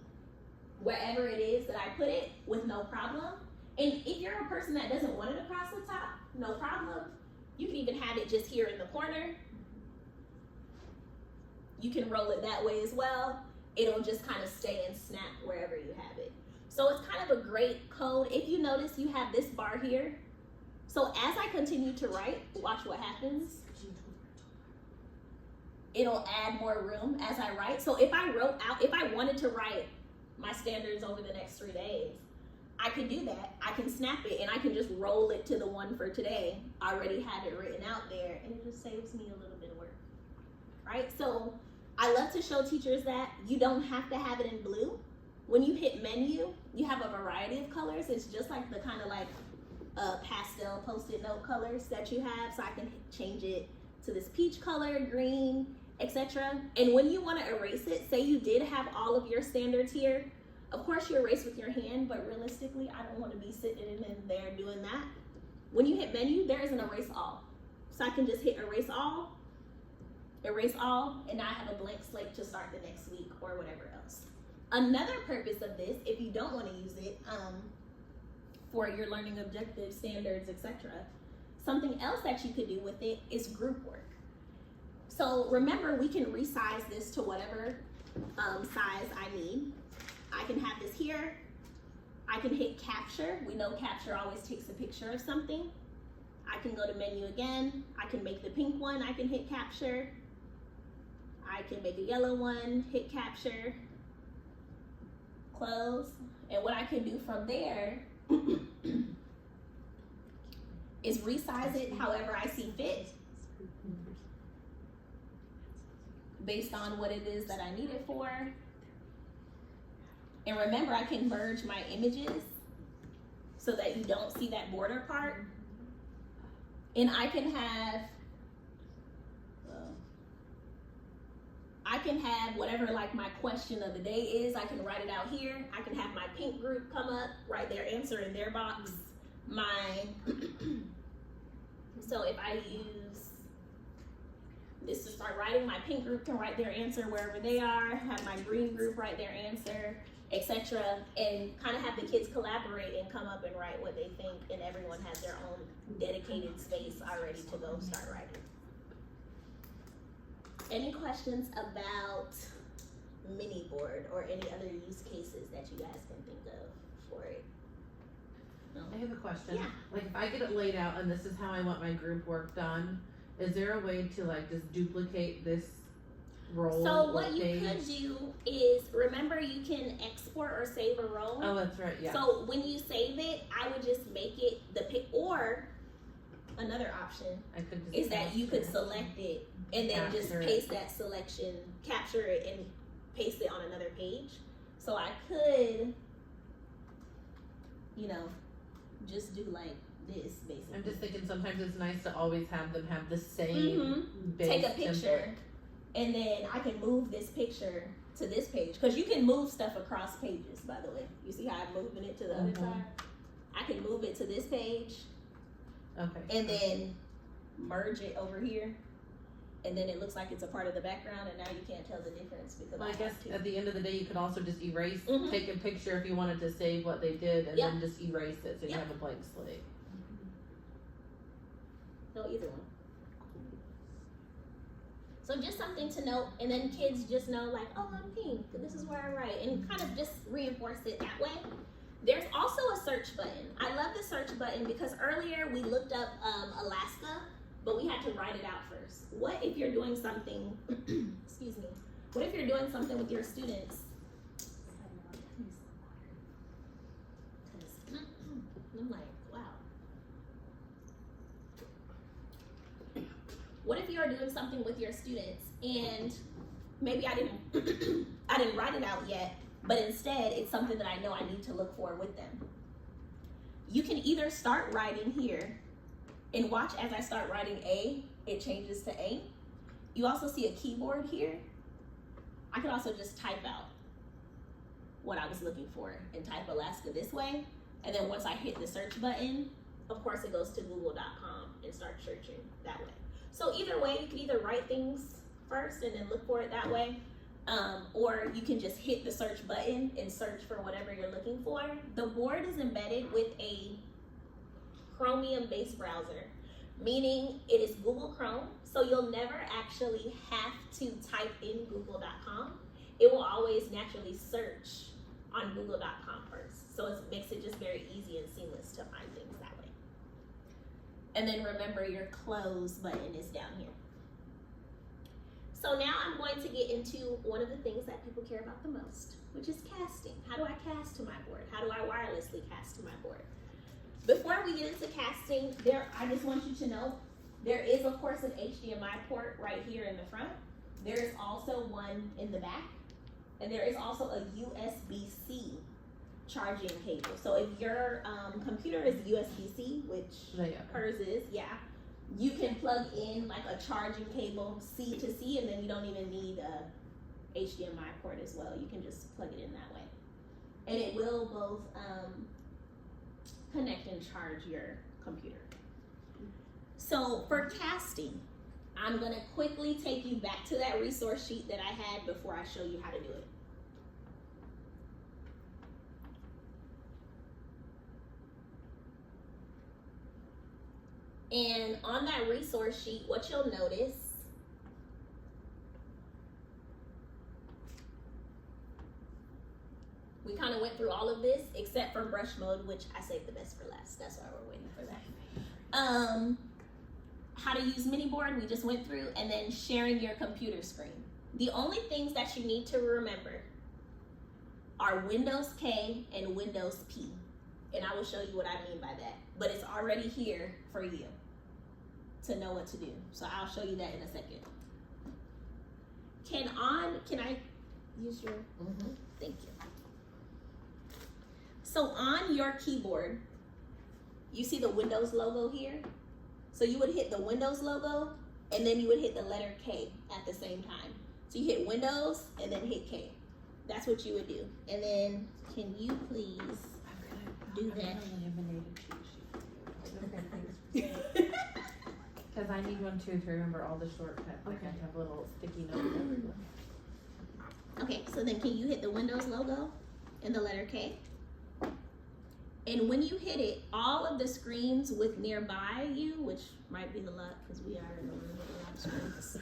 wherever it is that I put it with no problem. And if you're a person that doesn't want it across the top, no problem. You can even have it just here in the corner. You can roll it that way as well. It'll just kind of stay and snap wherever you have it. So it's kind of a great code. If you notice, you have this bar here. So as I continue to write, watch what happens. It'll add more room as I write. So if I wanted to write my standards over the next 3 days, I can do that. I can snap it and I can just roll it to the one for today. I already have it written out there, and it just saves me a little bit of work, right? So I love to show teachers that you don't have to have it in blue. When you hit menu, you have a variety of colors. It's just like the kind of like pastel post-it note colors that you have. So I can change it to this peach color, green, etc. And when you want to erase it, say you did have all of your standards here, of course you erase with your hand, but realistically, I don't want to be sitting in there doing that. When you hit menu, there is an erase all. So I can just hit erase all, and now I have a blank slate to start the next week or whatever else. Another purpose of this, if you don't want to use it for your learning objectives, standards, etc., something else that you could do with it is group work. So remember, we can resize this to whatever size I need. I can have this here. I can hit capture. We know capture always takes a picture of something. I can go to menu again. I can make the pink one. I can hit capture. I can make a yellow one, hit capture, close. And what I can do from there is resize it however I see fit, based on what it is that I need it for. And remember, I can merge my images so that you don't see that border part. And I can have whatever like my question of the day is. I can write it out here. I can have my pink group come up, write their answer in their box. So if I use this to start writing, my pink group can write their answer wherever they are, have my green group write their answer, etc., and kind of have the kids collaborate and come up and write what they think, and everyone has their own dedicated space already to go start writing. Any questions about mini board or any other use cases that you guys can think of for it? No? I have a question. Yeah. Like if I get it laid out and this is how I want my group work done, is there a way to like just duplicate this role? So or what you page? could do is, remember you can export or save a role. Oh, that's right, yeah. So when you save it, I would just make it the pick, or another option I could just is that you could capture. select it and then just Capture it. paste that selection, capture it and paste it on another page. So I could, just do like this basically. I'm just thinking sometimes it's nice to always have them have the same base Take a picture, template. and then I can move this picture to this page, because you can move stuff across pages, by the way. You see how I'm moving it to the other side? I can move it to this page Okay. and then merge it over here, and then it looks like it's a part of the background, and now you can't tell the difference because Well, I guess have to. at the end of the day, you could also just erase, Mhm. take a picture if you wanted to save what they did, and Yep. then just erase it so you Yep. have a blank slate. No, either one. So just something to note, and then kids just know like, oh, I'm pink, this is where I write, and kind of just reinforce it that way. There's also a search button. I love the search button because earlier we looked up Alaska, but we had to write it out first. What if you're doing something, excuse me, what if you're doing something with your students? I'm like, wow. What if you're doing something with your students and maybe I didn't write it out yet, but instead it's something that I know I need to look for with them. You can either start writing here and watch as I start writing A, it changes to A. You also see a keyboard here. I could also just type out what I was looking for and type Alaska this way. And then once I hit the search button, of course it goes to google.com and start searching that way. So either way, you can either write things first and then look for it that way, or you can just hit the search button and search for whatever you're looking for. The board is embedded with a Chromium-based browser, meaning it is Google Chrome, so you'll never actually have to type in google.com. It will always naturally search on google.com first. So it makes it just very easy and seamless to find things that way. And then remember, your close button is down here. So now I'm going to get into one of the things that people care about the most, which is casting. How do I cast to my board? How do I wirelessly cast to my board? Before we get into casting, I just want you to know, there is of course an HDMI port right here in the front. There is also one in the back, and there is also a USB-C charging cable. So if your computer is USB-C, which hers is, yeah, you can plug in like a charging cable C to C, and then you don't even need a HDMI port as well. You can just plug it in that way. And it will both connect and charge your computer. So for casting, I'm gonna quickly take you back to that resource sheet that I had before I show you how to do it. And on that resource sheet, what you'll notice we kind of went through all of this except for brush mode, which I saved the best for last. That's why we're waiting for that. How to use mini board, we just went through, and then sharing your computer screen. The only things that you need to remember are Windows K and Windows P. And I will show you what I mean by that. But it's already here for you to know what to do. So I'll show you that in a second. Can I use your, thank you. So on your keyboard, you see the Windows logo here? So you would hit the Windows logo, and then you would hit the letter K at the same time. So you hit Windows, and then hit K. That's what you would do. And then, can you please do that? Because I need one too to remember all the shortcuts. Like I have little sticky notes. Okay, so then can you hit the Windows logo and the letter K? And when you hit it, all of the screens with nearby you, which might be the luck because we are in the room with a lot of screens,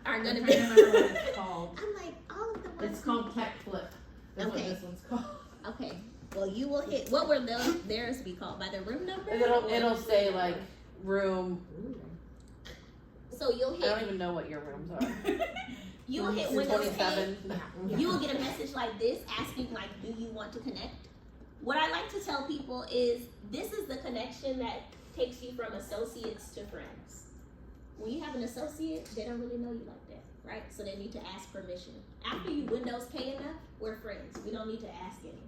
are going to be. I remember what it's called. I'm like, all of the ones. It's called Tech Flip. That's what this one's called. Okay. Well, you will hit. What were theirs be called? By the room number? It'll say like room. So you'll hit. I don't even know what your rooms are. You'll hit Windows 27. You will get a message like this asking like, do you want to connect? What I like to tell people is this is the connection that takes you from associates to friends. When you have an associate, they don't really know you like that, right? So they need to ask permission. After you Windows K enough, we're friends. We don't need to ask anymore.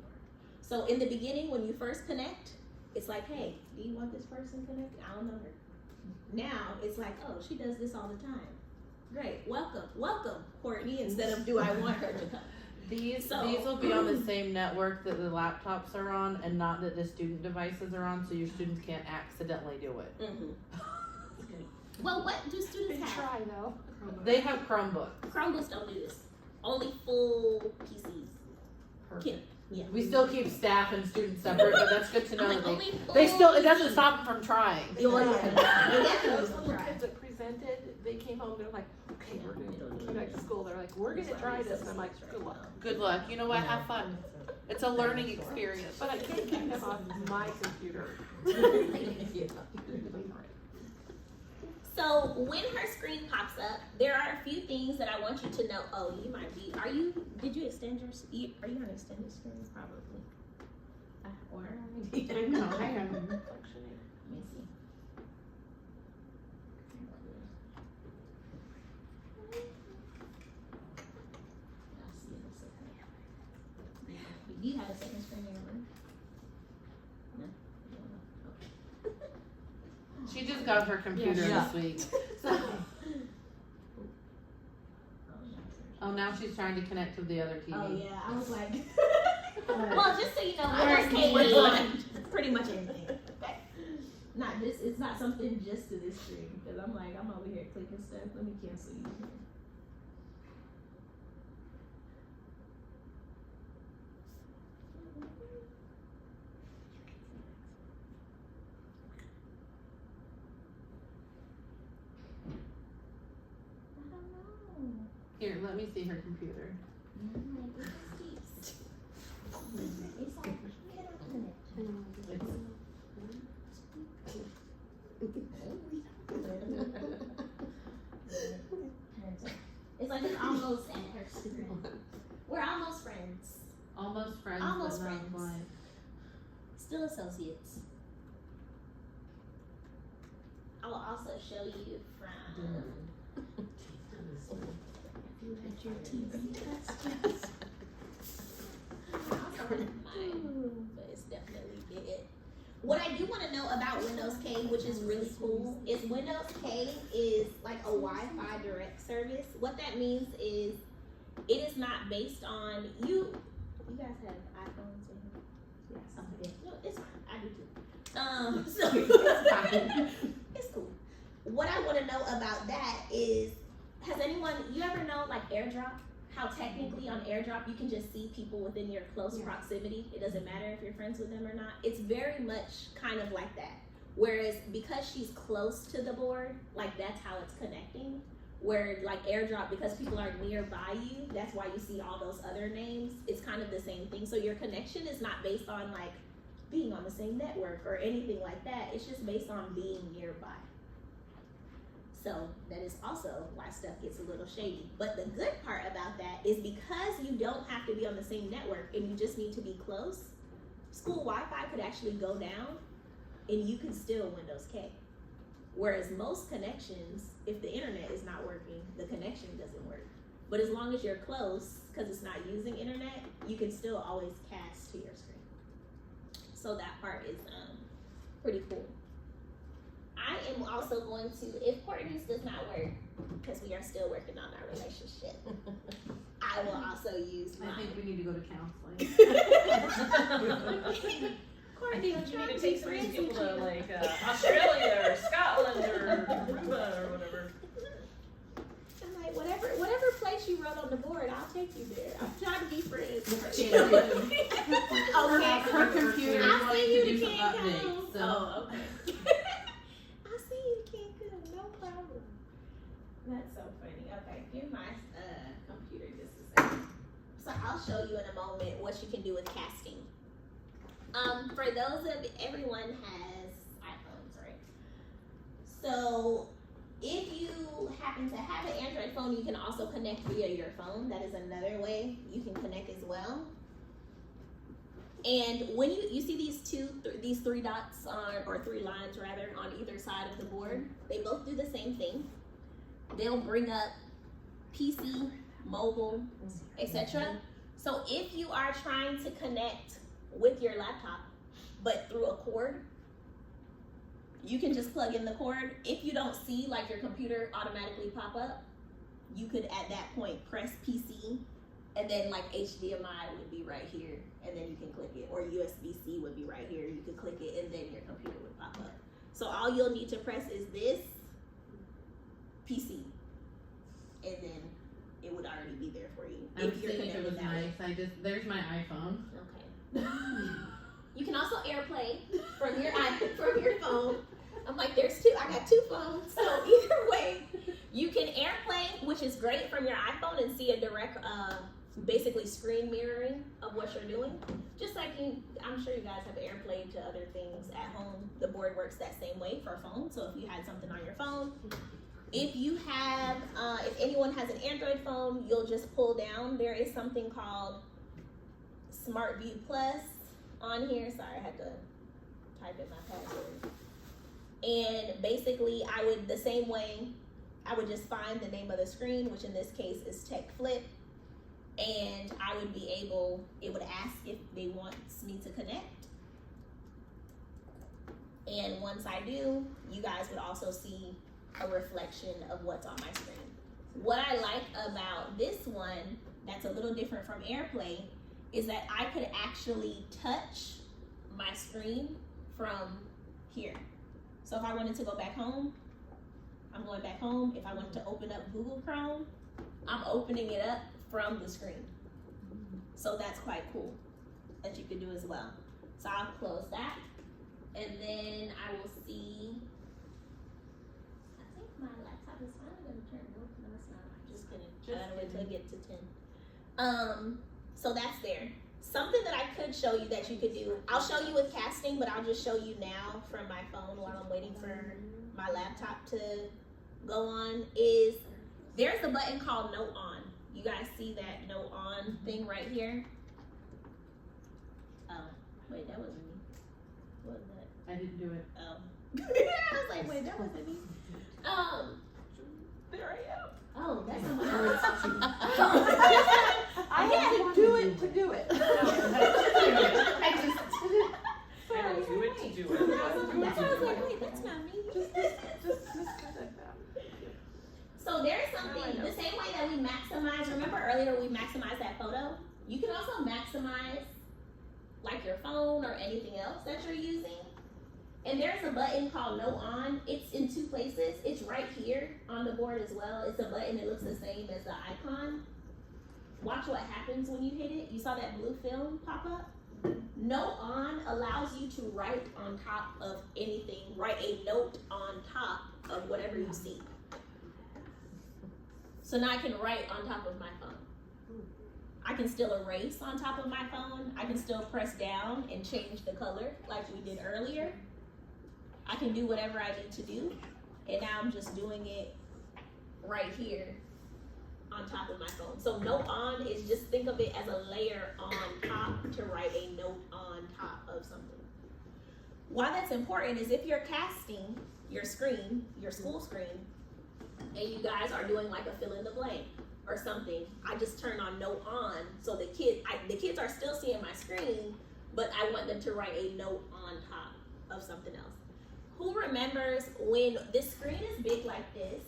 So in the beginning, when you first connect, it's like, hey, do you want this person connected? I don't know her. Now it's like, oh, she does this all the time. Great, welcome, Courtney, instead of do I want her to come. These will be on the same network that the laptops are on, and not that the student devices are on, so your students can't accidentally do it. Well, what do students have? Try though. They have Chromebooks. Chromebooks don't do this. Only full PCs. Perfect. Yeah. We still keep staff and students separate, but that's good to know. I'm like, That only they full still, it doesn't PCs. stop them from trying. Yeah. Those little kids that presented, they came home, they're like, okay, we're gonna go back to school. They're like, we're gonna try this. And I'm like, good luck. Good luck. You know what? Have fun. It's a learning experience. But I can't keep them on my computer. So when her screen pops up, there are a few things that I want you to know. Oh, you might be. Did you extend your? Are you on extended screen? Probably. Or I know, I am. Let me see. I'll see in a second. Do you have a second screen in your room? No. Okay. She just got her computer this week. So, oh, now she's trying to connect to the other TV. Oh yeah, I was like, well, just so you know, we're okay with pretty much anything. Okay. Not this. It's not something just to this screen because I'm like, I'm over here clicking stuff. Let me cancel you. Here, let me see her computer. Still associates. I will also show you from You had your TV test. I also have mine, but it's definitely dead. What I do want to know about Windows K, which is really cool, is Windows K is like a Wi-Fi direct service. What that means is it is not based on you. You guys have iPhones in here? Yes. Okay. No, it's fine. I do too. So it's fine. It's cool. What I want to know about that is, has anyone, you ever know like AirDrop? How technically on AirDrop you can just see people within your close proximity. It doesn't matter if you're friends with them or not. It's very much kind of like that. Whereas because she's close to the board, like that's how it's connecting. Where like AirDrop, because people are nearby you, that's why you see all those other names. It's kind of the same thing. So your connection is not based on like being on the same network or anything like that. It's just based on being nearby. So that is also why stuff gets a little shady. But the good part about that is because you don't have to be on the same network and you just need to be close, school Wi-Fi could actually go down and you can still Windows K. Whereas most connections, if the internet is not working, the connection doesn't work. But as long as you're close, because it's not using internet, you can still always cast to your screen. So that part is pretty cool. I am also going to, if Courtney's does not work, because we are still working on our relationship, I will also use mine. I think we need to go to counseling. Courtney, I I'm think you trying need to to take be some of friends these people with to you. like Australia or Scotland or Aruba or whatever. I'm like, whatever place you wrote on the board, I'll take you there. I'm trying to be friends. Her computer I wanting see you to do some can't updates, come. so. Oh, okay. I see you can't come, no problem. That's so funny. Okay, here's my computer just a second. So I'll show you in a moment what you can do with casting. For those of everyone has iPhones, right? So if you happen to have an Android phone, you can also connect via your phone. That is another way you can connect as well. And when you see these three dots on, or three lines rather, on either side of the board, they both do the same thing. They'll bring up PC, mobile, etc. So if you are trying to connect with your laptop, but through a cord, you can just plug in the cord. If you don't see like your computer automatically pop up, you could at that point press PC, and then like HDMI would be right here, and then you can click it, or USB-C would be right here. You could click it, and then your computer would pop up. So all you'll need to press is this PC, and then it would already be there for you. I was if you're thinking it was connected that way. nice. There's my iPhone. Okay. You can also AirPlay from your phone. I'm like, there's two. I got two phones. So either way, you can AirPlay, which is great from your iPhone, and see a direct, basically screen mirroring of what you're doing. Just like I'm sure you guys have AirPlay to other things at home. The board works that same way for a phone. So if you had something on your phone, if you have, if anyone has an Android phone, you'll just pull down. There is something called Smart View Plus on here. Sorry, I had to type in my password. And basically, the same way, I would just find the name of the screen, which in this case is Tech Flip, and I would be able, it would ask if they want me to connect. And once I do, you guys would also see a reflection of what's on my screen. What I like about this one, that's a little different from AirPlay, is that I could actually touch my screen from here. So if I wanted to go back home, I'm going back home. If I wanted to open up Google Chrome, I'm opening it up from the screen. So that's quite cool that you can do as well. So I'll close that, and then I will see, I think my laptop is finally going to turn blue. No, it's not. I'm just kidding. I gotta wait till I get to 10. So that's there. Something that I could show you that you could do, I'll show you with casting, but I'll just show you now from my phone while I'm waiting for my laptop to go on, is there's a button called Note On. You guys see that Note On thing right here? Oh, wait, that wasn't me. What was that? I didn't do it. Oh. I was like, wait, that wasn't me. There I am. Oh, that's someone Oh, else. it's you. I had to do it to do it. I just Sorry, I don't do it to do it. That's why I was like, wait, that's not me. Just disconnect that. So there's something, the same way that we maximize, remember earlier we maximized that photo? You can also maximize like your phone or anything else that you're using. And there's a button called No On. It's in two places. It's right here on the board as well. It's a button that looks the same as the icon. Watch what happens when you hit it. You saw that blue film pop up? No On allows you to write on top of anything, write a note on top of whatever you see. So now I can write on top of my phone. I can still erase on top of my phone. I can still press down and change the color like we did earlier. I can do whatever I need to do. And now I'm just doing it right here on top of my phone. So note on is just think of it as a layer on top to write a note on top of something. Why that's important is if you're casting your screen, your school screen, and you guys are doing like a fill in the blank or something, I just turn on note on so the kids are still seeing my screen, but I want them to write a note on top of something else. Who remembers when this screen is big like this,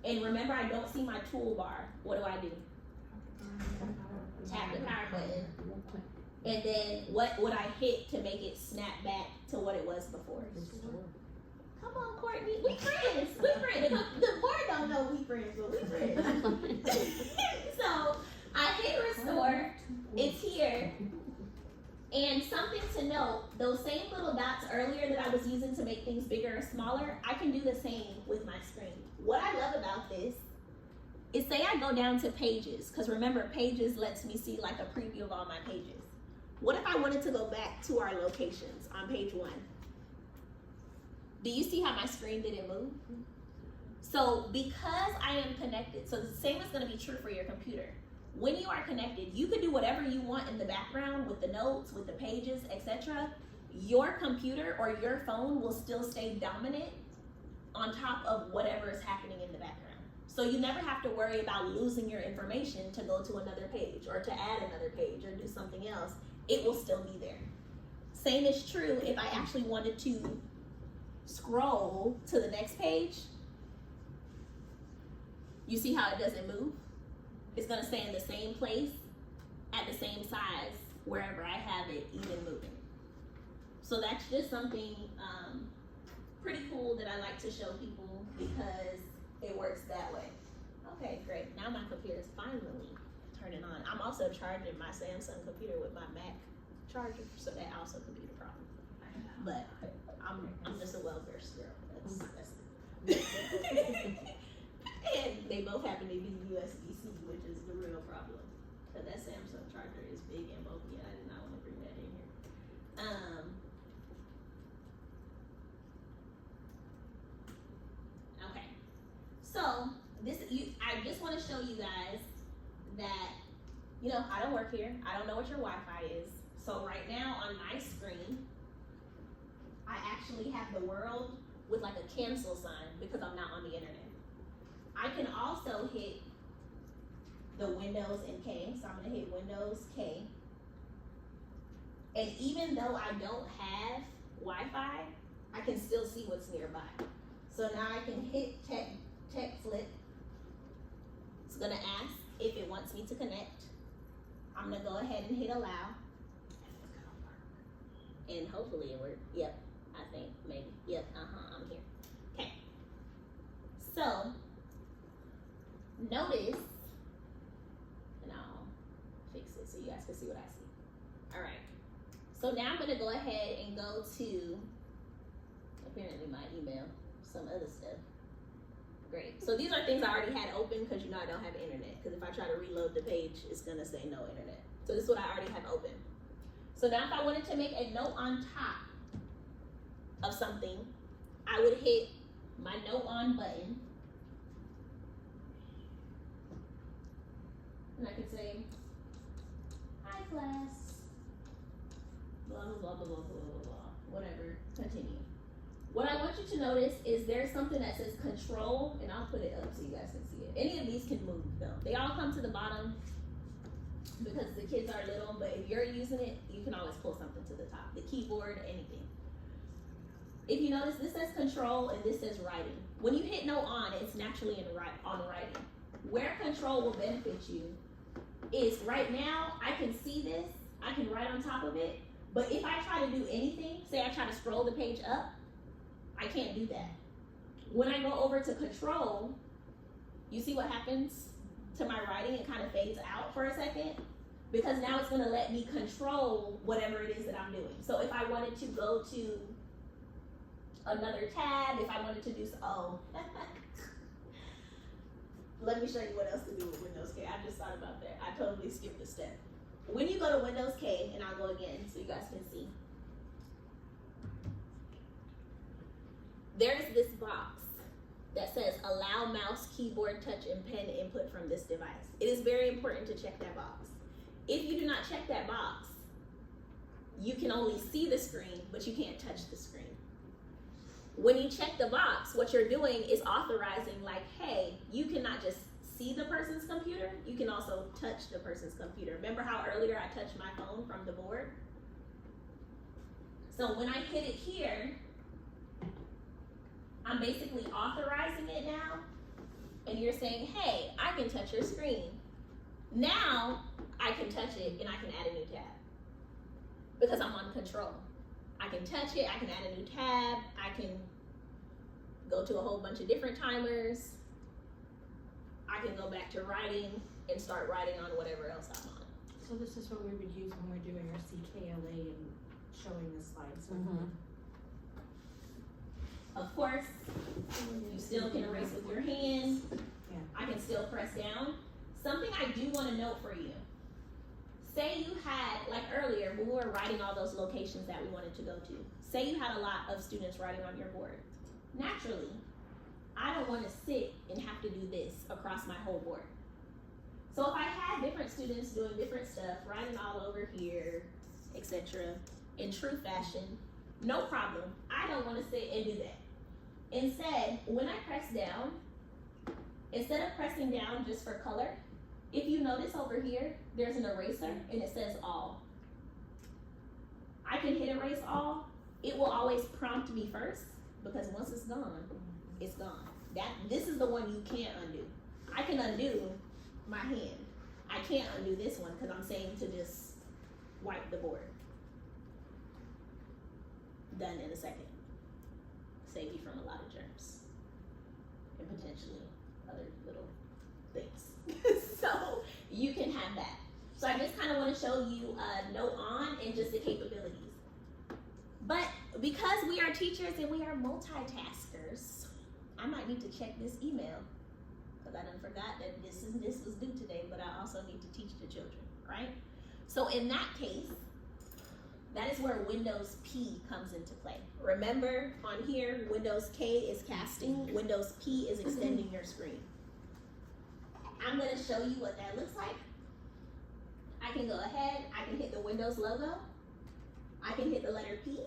and remember I don't see my toolbar, what do? Tap the power button. And then what would I hit to make it snap back to what it was before? Come on, Courtney, we friends. The board don't know we friends, but we friends. So I hit restore, it's here. And something to note, those same little dots earlier that I was using to make things bigger or smaller, I can do the same with my screen. What I love about this is say I go down to pages, because remember pages lets me see like a preview of all my pages. What if I wanted to go back to our locations on page 1? Do you see how my screen didn't move? So because I am connected, so the same is gonna be true for your computer. When you are connected, you can do whatever you want in the background with the notes, with the pages, etc. Your computer or your phone will still stay dominant on top of whatever is happening in the background. So you never have to worry about losing your information to go to another page or to add another page or do something else. It will still be there. Same is true if I actually wanted to scroll to the next page. You see how it doesn't move? It's gonna stay in the same place at the same size wherever I have it even moving. So that's just something pretty cool that I like to show people because it works that way. Okay, great. Now my computer's finally turning on. I'm also charging my Samsung computer with my Mac charger, so that also could be the problem. But I'm just a well-versed girl. That's and they both happen to be USB-C, which is the real problem. But that Samsung charger is big and bulky. I did not want to bring that in here. Okay. So I just want to show you guys that, you know, I don't work here. I don't know what your Wi-Fi is. So right now on my screen, I actually have the world with like a cancel sign because I'm not on the internet. I can also hit the Windows and K, so I'm gonna hit Windows K. And even though I don't have Wi-Fi, I can still see what's nearby. So now I can hit tech flip. It's gonna ask if it wants me to connect. I'm gonna go ahead and hit allow. And hopefully it worked. Yep, I think, maybe. Yep, I'm here. Okay. So, notice, and I'll fix it so you guys can see what I see. All right. So now I'm gonna go ahead and go to, apparently my email, some other stuff. Great. So these are things I already had open because you know I don't have internet. Because if I try to reload the page, it's gonna say no internet. So this is what I already have open. So now if I wanted to make a note on top of something, I would hit my note on button. And I could say, hi class, blah, blah, blah, blah, blah, blah, blah, blah. whatever, continue. What I want you to notice is there's something that says control, and I'll put it up so you guys can see it. Any of these can move though. They all come to the bottom because the kids are little, but if you're using it, you can always pull something to the top. The keyboard, anything. If you notice, this says control and this says writing. When you hit no on, it's naturally on writing. Where control will benefit you is right now, I can see this, I can write on top of it, but if I try to do anything, say I try to scroll the page up, I can't do that. When I go over to control, you see what happens to my writing? It kind of fades out for a second because now it's gonna let me control whatever it is that I'm doing. So if I wanted to go to another tab, if I wanted to do, let me show you what else to do with Windows K. I just thought about that. I totally skipped a step. When you go to Windows K, and I'll go again so you guys can see, there's this box that says allow mouse, keyboard, touch, and pen input from this device. It is very important to check that box. If you do not check that box, you can only see the screen, but you can't touch the screen. When you check the box, what you're doing is authorizing like, hey, you cannot just see the person's computer, you can also touch the person's computer. Remember how earlier I touched my phone from the board? So when I hit it here, I'm basically authorizing it now, and you're saying, hey, I can touch your screen. Now, I can touch it and I can add a new tab because I'm on control. I can touch it, I can add a new tab, I can go to a whole bunch of different timers. I can go back to writing and start writing on whatever else I'm on. So this is what we would use when we're doing our CKLA and showing the slides. Of course, you still can erase with your hand. Yeah. I can still press down. Something I do want to note for you. Say you had, like earlier, when we were writing all those locations that we wanted to go to, say you had a lot of students writing on your board. Naturally, I don't want to sit and have to do this across my whole board. So if I had different students doing different stuff, writing all over here, etc., in true fashion, no problem. I don't want to sit and do that. Instead, when I press down, instead of pressing down just for color, if you notice over here, there's an eraser and it says all. I can hit erase all. It will always prompt me first because once it's gone, it's gone. This is the one you can't undo. I can undo my hand. I can't undo this one because I'm saying to just wipe the board. Done in a second. Save you from a lot of germs and potentially other little things. So you can have that. So I just kind of want to show you no on and just the capabilities. But because we are teachers and we are multitaskers, I might need to check this email because I done forgot that this was due today, but I also need to teach the children, right? So in that case, that is where Windows P comes into play. Remember on here, Windows K is casting, Windows P is extending your screen. I'm gonna show you what that looks like. I can go ahead, I can hit the Windows logo, I can hit the letter P,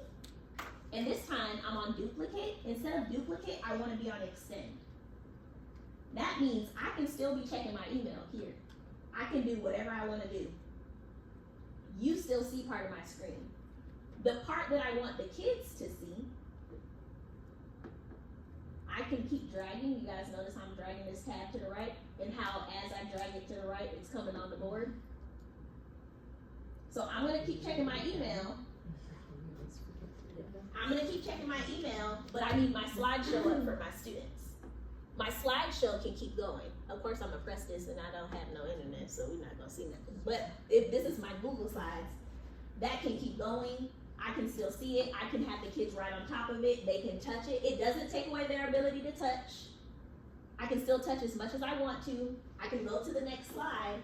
and this time I'm on duplicate. Instead of duplicate, I wanna be on extend. That means I can still be checking my email here. I can do whatever I wanna do. You still see part of my screen. The part that I want the kids to see, I can keep dragging. You guys notice I'm dragging this tab to the right and how as I drag it to the right, it's coming on the board. So I'm gonna keep checking my email. But I need my slideshow up for my students. My slideshow can keep going. Of course, I'm gonna press this and I don't have no internet, so we're not gonna see nothing. But if this is my Google Slides, that can keep going. I can still see it. I can have the kids right on top of it. They can touch it. It doesn't take away their ability to touch. I can still touch as much as I want to. I can go to the next slide,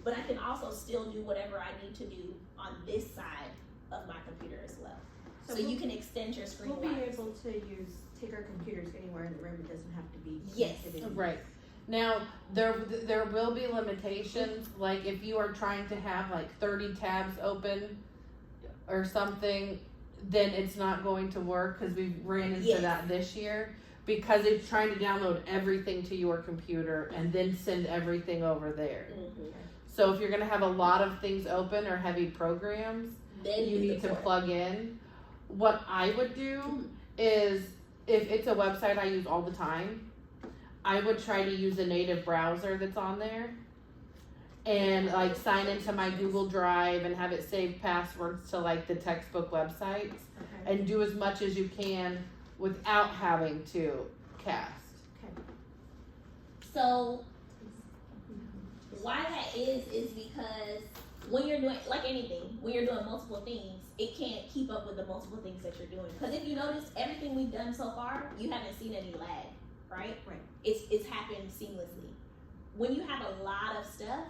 but I can also still do whatever I need to do on this side of my computer as well. So you can extend your screen. We'll be able to take our computers anywhere in the room. It doesn't have to be Yes. connected in. Right. Now, there will be limitations, like if you are trying to have like 30 tabs open or something, then it's not going to work, because we ran into Yes. that this year, because it's trying to download everything to your computer and then send everything over there. So if you're gonna have a lot of things open or heavy programs, Then you do need the to port. plug in. What I would do is, if it's a website I use all the time, I would try to use a native browser that's on there, and like sign into my Google Drive and have it save passwords to like the textbook websites, and do as much as you can without having to cast. So why that is because when you're doing, like anything, when you're doing multiple things, it can't keep up with the multiple things that you're doing. Because if you notice, everything we've done so far, you haven't seen any lag, right? Right. It's happened seamlessly. When you have a lot of stuff,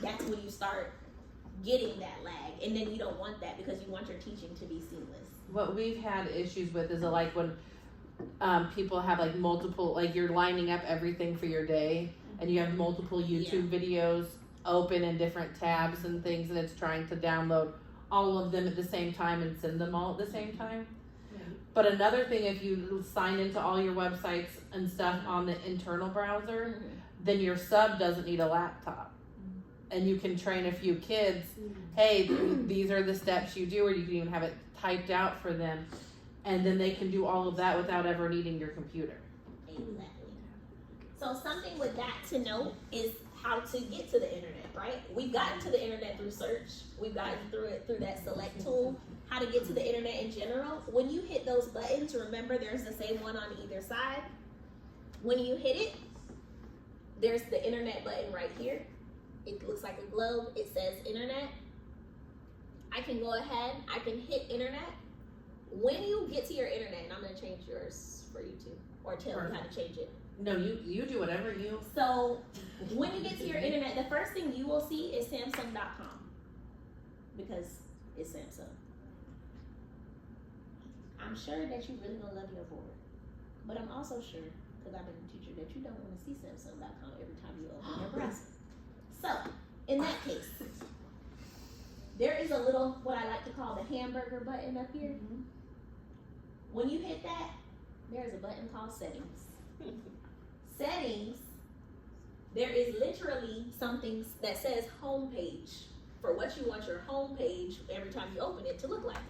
that's when you start getting that lag, and then you don't want that because you want your teaching to be seamless. What we've had issues with is like when people have like multiple, like you're lining up everything for your day, and you have multiple YouTube videos open in different tabs and things, and it's trying to download all of them at the same time and send them all at the same time. But another thing, if you sign into all your websites and stuff on the internal browser, then your sub doesn't need a laptop. And you can train a few kids, hey, these are the steps you do, or you can even have it typed out for them. And then they can do all of that without ever needing your computer. Exactly. So something with that to note is how to get to the internet, right? We've gotten to the internet through search. We've gotten through it through that select tool. How to get to the internet in general. When you hit those buttons, remember there's the same one on either side. When you hit it, there's the internet button right here. It looks like a globe. It says internet. I can go ahead, I can hit internet. When you get to your internet, and I'm gonna change yours for you too, or tell you how to change it. No, you do whatever you. So when you get to your internet, the first thing you will see is Samsung.com, because it's Samsung. I'm sure that you really gonna love your board, but I'm also sure, because I've been a teacher, that you don't want to see Samsung.com every time you open your browser. So in that case, there is a little, what I like to call the hamburger button up here. When you hit that, there's a button called settings. Settings, there is literally something that says homepage for what you want your homepage every time you open it to look like.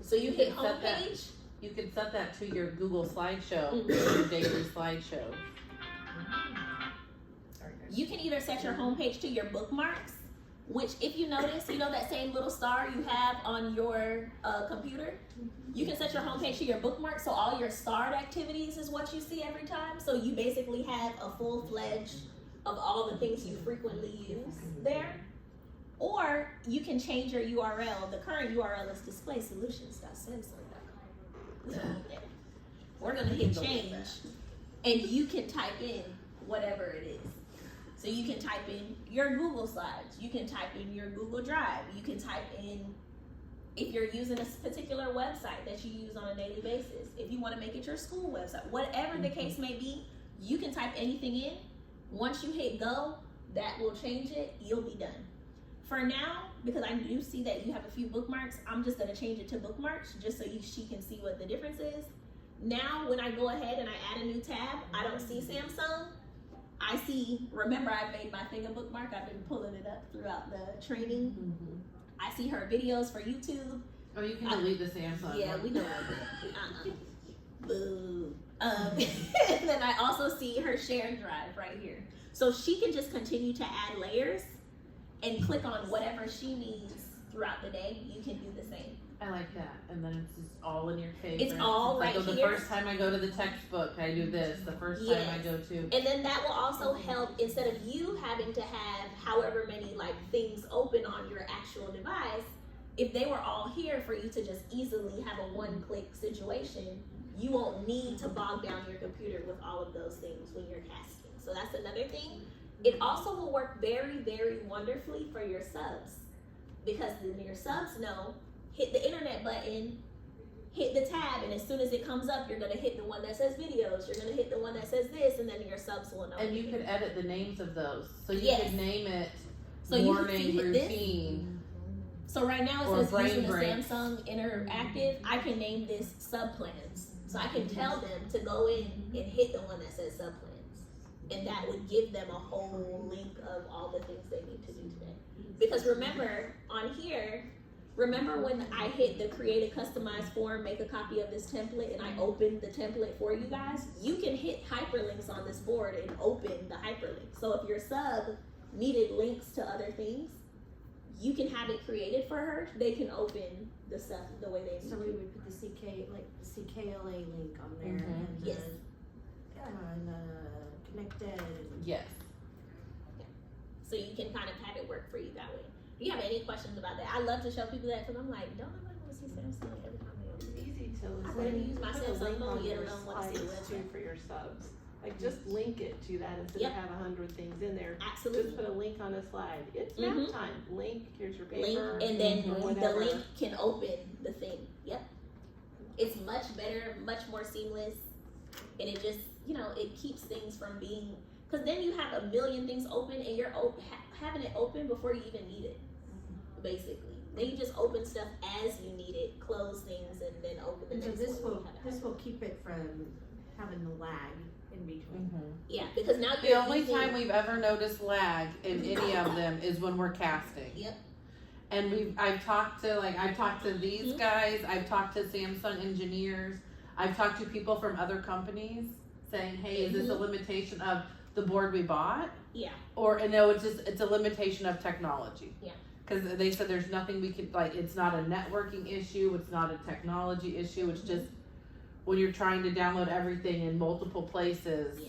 So you hit can set that. homepage. You can set that to your Google slideshow, your daily slideshow. You can either set your homepage to your bookmarks, which if you notice, you know that same little star you have on your computer? You can set your homepage to your bookmarks, so all your starred activities is what you see every time. So you basically have a full-fledged of all the things you frequently use there. Or you can change your URL. The current URL is displaysolutions.samsung.com. We're gonna hit change, and you can type in whatever it is. So you can type in your Google Slides, you can type in your Google Drive, you can type in, if you're using a particular website that you use on a daily basis, if you want to make it your school website, whatever the case may be, you can type anything in. Once you hit go, that will change it, you'll be done. For now, because I do see that you have a few bookmarks, I'm just gonna change it to bookmarks just so she can see what the difference is. Now, when I go ahead and I add a new tab, I don't see Samsung. I see, remember I made my thing a bookmark, I've been pulling it up throughout the training. I see her videos for YouTube. Oh, you can delete the Samsung. Yeah, we know that. Boo. And then I also see her shared drive right here. So she can just continue to add layers and click on whatever she needs throughout the day. You can do the same. I like that, and then it's just all in your face. It's all right like, the here. first time I go to the textbook, I do this. The first time I go to. And then that will also help, instead of you having to have however many like things open on your actual device, if they were all here for you to just easily have a one-click situation, you won't need to bog down your computer with all of those things when you're casting. So that's another thing. It also will work very, very wonderfully for your subs, because then your subs know, hit the internet button, hit the tab, and as soon as it comes up, you're gonna hit the one that says videos, you're gonna hit the one that says this, and then your subs will know. And you could edit the names of those. So you Yes. could name it So you could morning see this. routine. So right now Or it says brain using the breaks. Samsung Interactive, I can name this sub plans. So I can tell them to go in and hit the one that says sub plans. And that would give them a whole link of all the things they need to do today. Because remember, on here, remember when I hit the create a customized form, make a copy of this template, and I opened the template for you guys? You can hit hyperlinks on this board and open the hyperlink. So if your sub needed links to other things, you can have it created for her. They can open the stuff the way they need So to. we would put the CKLA link on there Mhm. and Yes. connected. Yes. So you can kind of have it work for you that way. Do you have any questions about that? I love to show people that because I'm like, don't nobody want to see Samsung every time they open it. Easy to I better use my put a Samsung link phone, on yet your I don't want to see the slides too website. for your subs. Like just link it to that instead Yep. of have 100 things in there. Just Absolutely. put a link on a slide. It's Mhm. nap time. Link, here's your Link, paper. and then Mhm. the whatever. link can open the thing. Yep. It's much better, much more seamless, and it just, it keeps things from being, because then you have a million things open and you're having it open before you even need it, basically. Then you just open stuff as you need it, close things, and then open the And so next this one. will, keep it from having the lag in between. Yeah, because now The you're only using, time we've ever noticed lag in any of them is when we're casting. Yep. And I've talked to these Mhm. guys, I've talked to Samsung engineers, I've talked to people from other companies saying, hey, is this a limitation of the board we bought? Yeah. Or, no, it's a limitation of technology. Yeah. Cause they said there's nothing we could, it's not a networking issue, it's not a technology issue, it's just when you're trying to download everything in multiple places,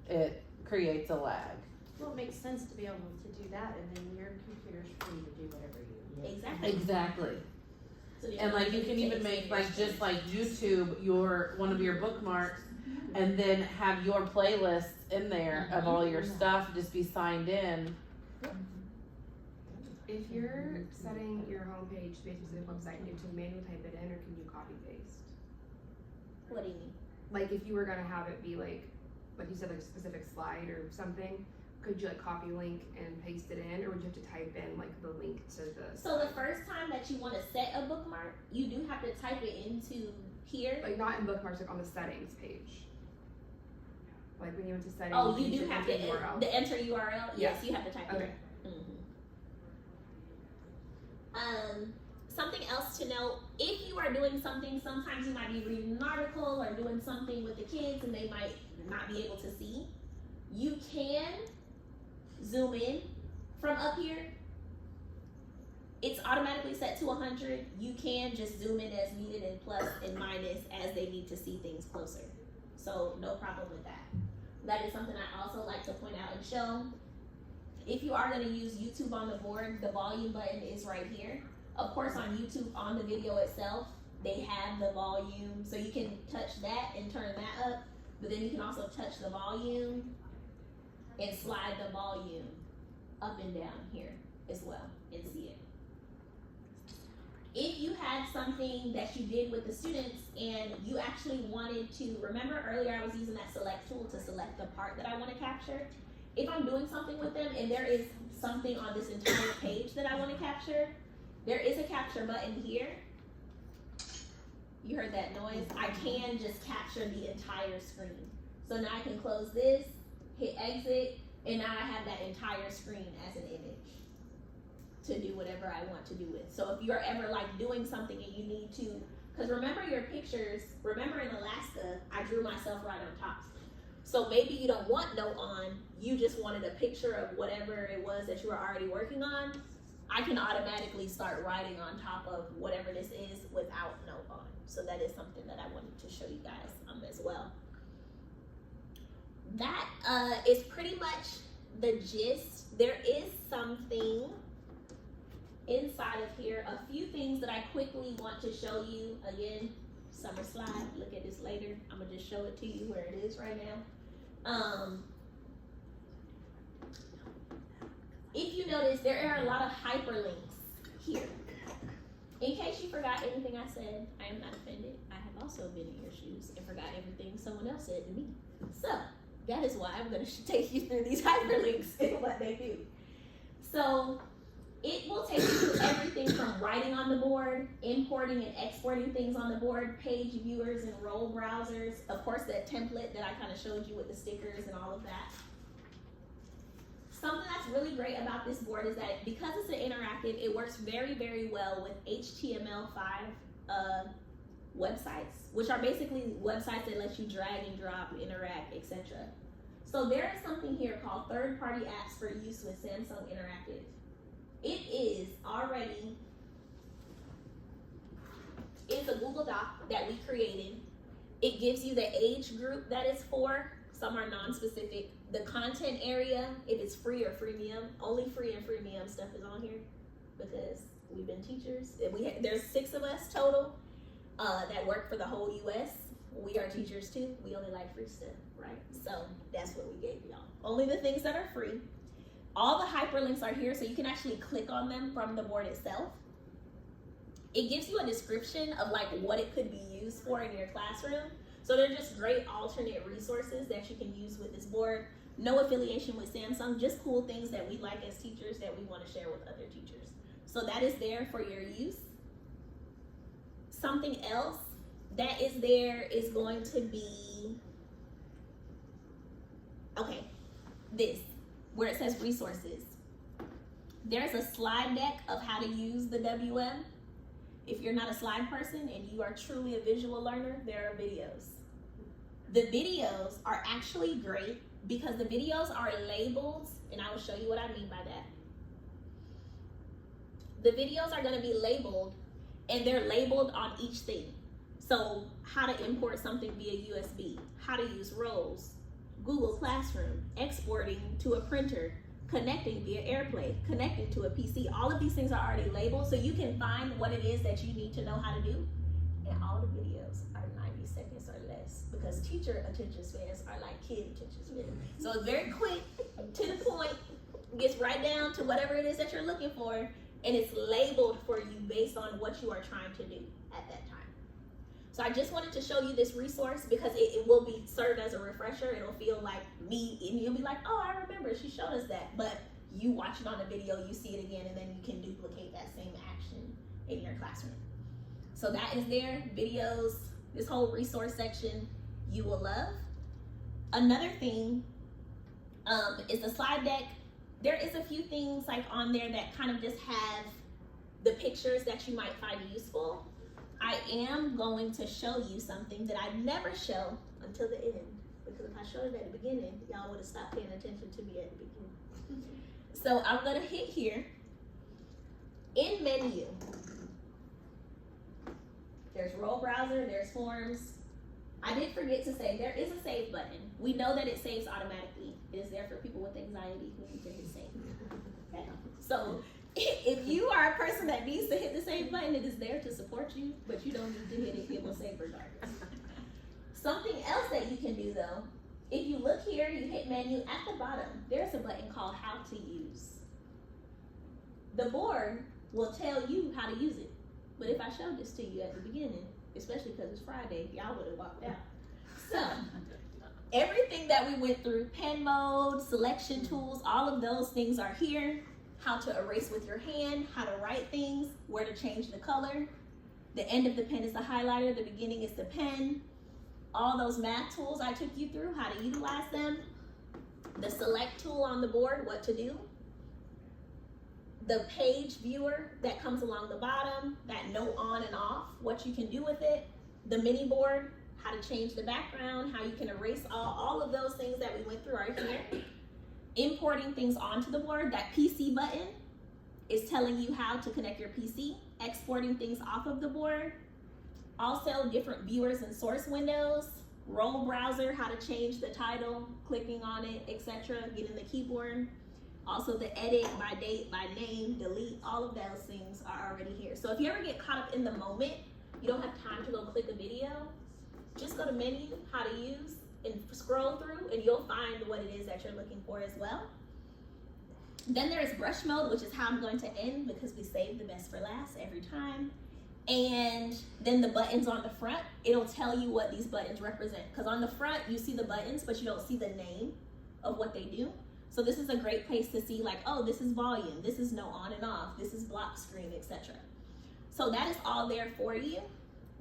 it creates a lag. Well, it makes sense to be able to do that, and then your computer's free to do whatever you need. Exactly. Exactly. So you And don't you can even to make extend your just like YouTube one of your bookmarks, and then have your playlists in there of all your stuff, just be signed in. If you're setting your homepage to be a specific website, do you have to manually type it in or can you copy paste? What do you mean? Like if you were gonna have it be like you said, like a specific slide or something, could you like copy link and paste it in, or would you have to type in like the link to the So the first time that you want to set a bookmark, you do have to type it into here. like not in bookmarks, like on the settings page? Like when you went to settings. Oh, you and do have to enter URL. enter URL. Yes, you have to type it Okay. in. Something else to note, if you are doing something, sometimes you might be reading an article or doing something with the kids and they might not be able to see. You can zoom in from up here. It's automatically set to 100. You can just zoom in as needed and plus and minus as they need to see things closer. So no problem with that. That is something I also like to point out and show. If you are going to use YouTube on the board, the volume button is right here. Of course, on YouTube, on the video itself, they have the volume. So you can touch that and turn that up. But then you can also touch the volume and slide the volume up and down here as well and see it. If you had something that you did with the students and you actually wanted to, remember earlier I was using that select tool to select the part that I want to capture. If I'm doing something with them and there is something on this entire page that I want to capture, there is a capture button here. You heard that noise? I can just capture the entire screen. So now I can close this, hit exit, and now I have that entire screen as an image to do whatever I want to do with. So if you're ever like doing something and you need to, because remember your pictures, remember in Alaska, I drew myself right on top. So maybe you don't want note on, you just wanted a picture of whatever it was that you were already working on. I can automatically start writing on top of whatever this is without note on. So that is something that I wanted to show you guys as well. That is pretty much the gist. There is something inside of here, a few things that I quickly want to show you. Again, summer slide, look at this later. I'm gonna just show it to you where it is right now. If you notice, there are a lot of hyperlinks here. In case you forgot anything I said, I am not offended. I have also been in your shoes and forgot everything someone else said to me. So, that is why I'm going to take you through these hyperlinks and what they do. So, It will take you through everything from writing on the board, importing and exporting things on the board, page viewers and role browsers, of course that template that I kind of showed you with the stickers and all of that. Something that's really great about this board is that because it's an interactive, it works very, very well with HTML5 websites, which are basically websites that let you drag and drop, interact, etc. So there is something here called third-party apps for use with Samsung Interactive. It is already, it's a Google Doc that we created. It gives you the age group that it's for. Some are non-specific. The content area, if it's free or freemium, only free and freemium stuff is on here because we've been teachers. There's 6 of us total that work for the whole US. We are teachers too. We only like free stuff, right? So that's what we gave y'all. Only the things that are free. All the hyperlinks are here, so you can actually click on them from the board itself. It gives you a description of like what it could be used for in your classroom. So they're just great alternate resources that you can use with this board. No affiliation with Samsung, just cool things that we like as teachers that we want to share with other teachers. So that is there for your use. Something else that is there is going to be, okay, this, where it says resources. There's a slide deck of how to use the WM. If you're not a slide person and you are truly a visual learner, there are videos. The videos are actually great because the videos are labeled, and I will show you what I mean by that. The videos are going to be labeled, and they're labeled on each thing. So how to import something via USB, how to use roles, Google Classroom, exporting to a printer, connecting via AirPlay, connecting to a PC. All of these things are already labeled, so you can find what it is that you need to know how to do. And all the videos are 90 seconds or less because teacher attention spans are like kid attention spans. So it's very quick, to the point, gets right down to whatever it is that you're looking for, and it's labeled for you based on what you are trying to do at that time. So I just wanted to show you this resource because it will be served as a refresher. It'll feel like me, and you'll be like, oh, I remember, she showed us that. But you watch it on the video, you see it again, and then you can duplicate that same action in your classroom. So that is there, videos, this whole resource section you will love. Another thing is the slide deck. There is a few things like on there that kind of just have the pictures that you might find useful. I am going to show you something that I never show until the end, because if I showed it at the beginning, y'all would have stopped paying attention to me at the beginning. So I'm gonna hit here. In menu, there's role browser, there's forms. I did forget to say there is a save button. We know that it saves automatically. It is there for people with anxiety who need to hit save. Okay. So if you are a person that needs to hit the save button, it is there to support you, but you don't need to hit it, it will save regardless. Something else that you can do though, if you look here, you hit menu, at the bottom, there's a button called how to use. The board will tell you how to use it. But if I showed this to you at the beginning, especially because it's Friday, y'all would have walked out. So, everything that we went through, pen mode, selection tools, all of those things are here. How to erase with your hand, how to write things, where to change the color. The end of the pen is the highlighter, the beginning is the pen. All those math tools I took you through, how to utilize them. The select tool on the board, what to do. The page viewer that comes along the bottom, that note on and off, what you can do with it. The mini board, how to change the background, how you can erase all of those things that we went through are here. Importing things onto the board, that PC button is telling you how to connect your PC. Exporting things off of the board. Also different viewers and source windows. Role browser, how to change the title, clicking on it, etc. Getting the keyboard. Also the edit by date, by name, delete, all of those things are already here. So if you ever get caught up in the moment, you don't have time to go click a video, just go to menu, how to use, and scroll through, and you'll find what it is that you're looking for as well. Then there's brush mode, which is how I'm going to end because we save the best for last every time. And then the buttons on the front, it'll tell you what these buttons represent. Because on the front, you see the buttons, but you don't see the name of what they do. So this is a great place to see like, oh, this is volume, this is no on and off, this is block screen, etc. So that is all there for you.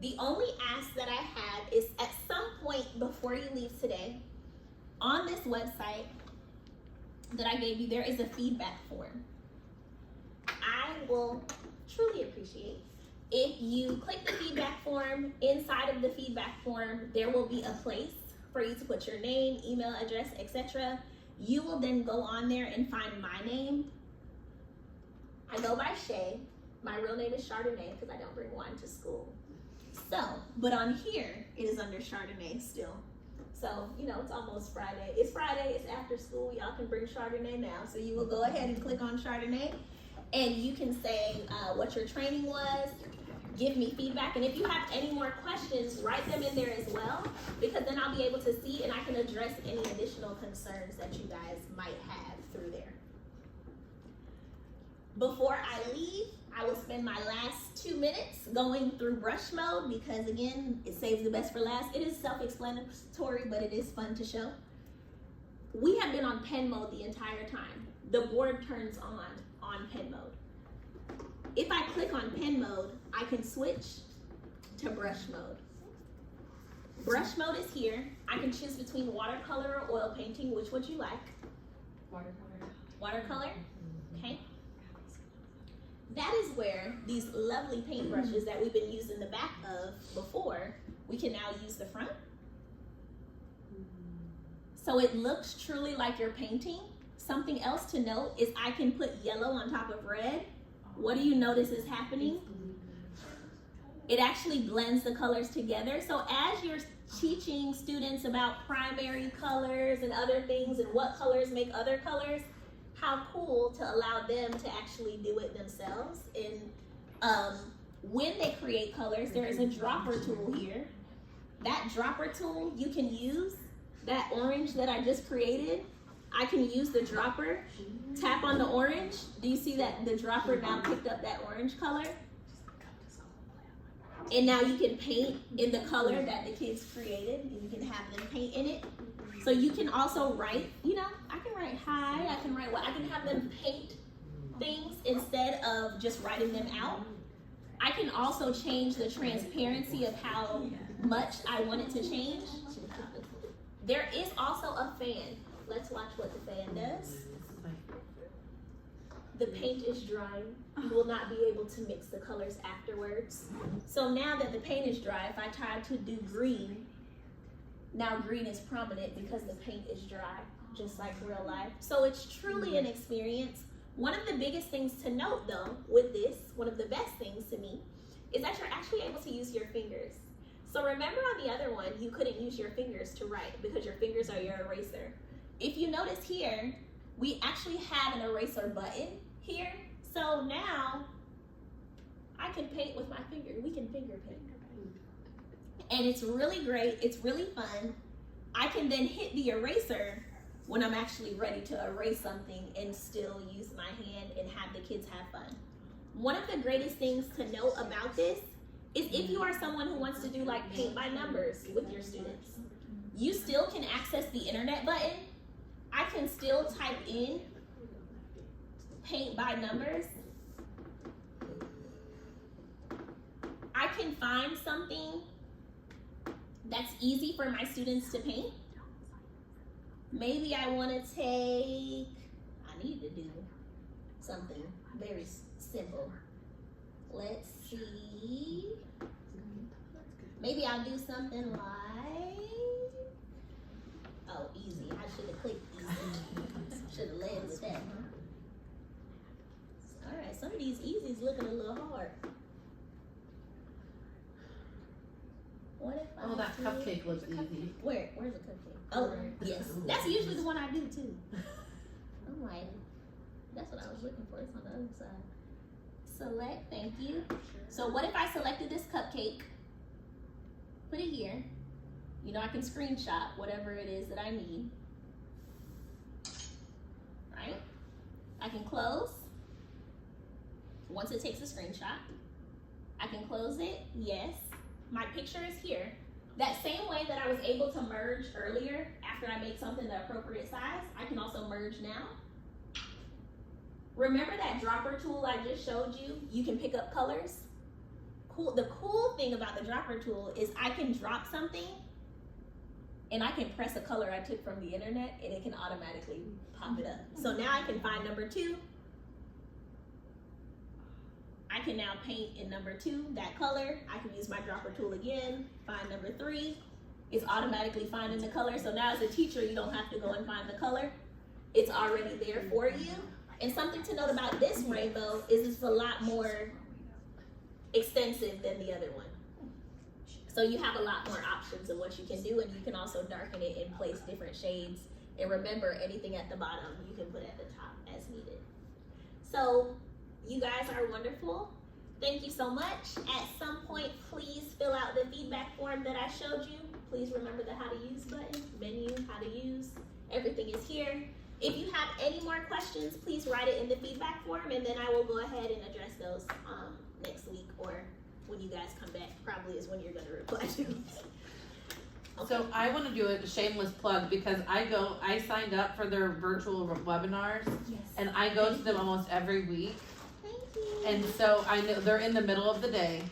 The only ask that I have is at some point before you leave today, on this website that I gave you, there is a feedback form. I will truly appreciate if you click the feedback form. Inside of the feedback form, there will be a place for you to put your name, email address, etc. You will then go on there and find my name. I go by Shay. My real name is Chardonnay because I don't bring wine to school. So, but on here, it is under Chardonnay still. So, you know, it's almost Friday. It's Friday, it's after school. Y'all can bring Chardonnay now. So you will go ahead and click on Chardonnay and you can say what your training was, give me feedback. And if you have any more questions, write them in there as well, because then I'll be able to see and I can address any additional concerns that you guys might have through there. Before I leave, I will spend my last 2 minutes going through brush mode because, again, it saves the best for last. It is self-explanatory, but it is fun to show. We have been on pen mode the entire time. The board turns on pen mode. If I click on pen mode, I can switch to brush mode. Brush mode is here. I can choose between watercolor or oil painting. Which would you like? Watercolor. Watercolor? Okay. That is where these lovely paintbrushes that we've been using the back of before, we can now use the front. So it looks truly like you're painting. Something else to note is I can put yellow on top of red. What do you notice is happening? It actually blends the colors together. So as you're teaching students about primary colors and other things and what colors make other colors, how cool to allow them to actually do it themselves. And when they create colors, there is a dropper tool here. That dropper tool you can use. That orange that I just created, I can use the dropper, tap on the orange. Do you see that the dropper now picked up that orange color? And now you can paint in the color that the kids created, and you can have them paint in it. So you can also write, you know, I can write hi, I can write what, I can have them paint things instead of just writing them out. I can also change the transparency of how much I want it to change. There is also a fan. Let's watch what the fan does. The paint is drying. You will not be able to mix the colors afterwards. So now that the paint is dry, if I try to do green, now green is prominent because the paint is dry, just like real life. So it's truly an experience. One of the biggest things to note though with this, one of the best things to me, is that you're actually able to use your fingers. So remember on the other one, you couldn't use your fingers to write because your fingers are your eraser. If you notice here, we actually have an eraser button here. So now I can paint with my finger. We can finger paint. And it's really great. It's really fun. I can then hit the eraser when I'm actually ready to erase something and still use my hand and have the kids have fun. One of the greatest things to know about this is if you are someone who wants to do like paint by numbers with your students, you still can access the internet button. I can still type in paint by numbers. I can find something that's easy for my students to paint. Maybe I want to I need to do something very simple. Let's see. Maybe I'll do something like, oh, easy. I should have clicked easy. Should have led with that, huh? All right, some of these easies looking a little hard. What if Oh, that cupcake looks easy. Where's the cupcake? Oh, yes. That's usually the one I do too. I'm like, that's what I was looking for. It's on the other side. Select, thank you. So what if I selected this cupcake, put it here. You know, I can screenshot whatever it is that I need. Right? I can close. Once it takes a screenshot, I can close it, yes. My picture is here. That same way that I was able to merge earlier after after I make something the appropriate size, I can also merge now. Remember that dropper tool I just showed you? You can pick up colors. Cool. The cool thing about the dropper tool is I can drop something and I can press a color I took from the internet and it can automatically pop it up. So now I can find number 2. I can now paint in number 2 that color. I can use my dropper tool again, find number 3. It's automatically finding the color. So now as a teacher, you don't have to go and find the color. It's already there for you. And something to note about this rainbow is it's a lot more extensive than the other one. So you have a lot more options of what you can do, and you can also darken it and place different shades. And remember, anything at the bottom, you can put at the top as needed. So you guys are wonderful. Thank you so much. At some point, please fill out the feedback form that I showed you. Please remember the how to use button, menu, how to use. Everything is here. If you have any more questions, please write it in the feedback form, and then I will go ahead and address those next week, or when you guys come back, probably is when you're going to reply to. Okay. So I want to do a shameless plug because I signed up for their virtual webinars, Yes. and I go to them almost every week. Thank you. And so I know they're in the middle of the day,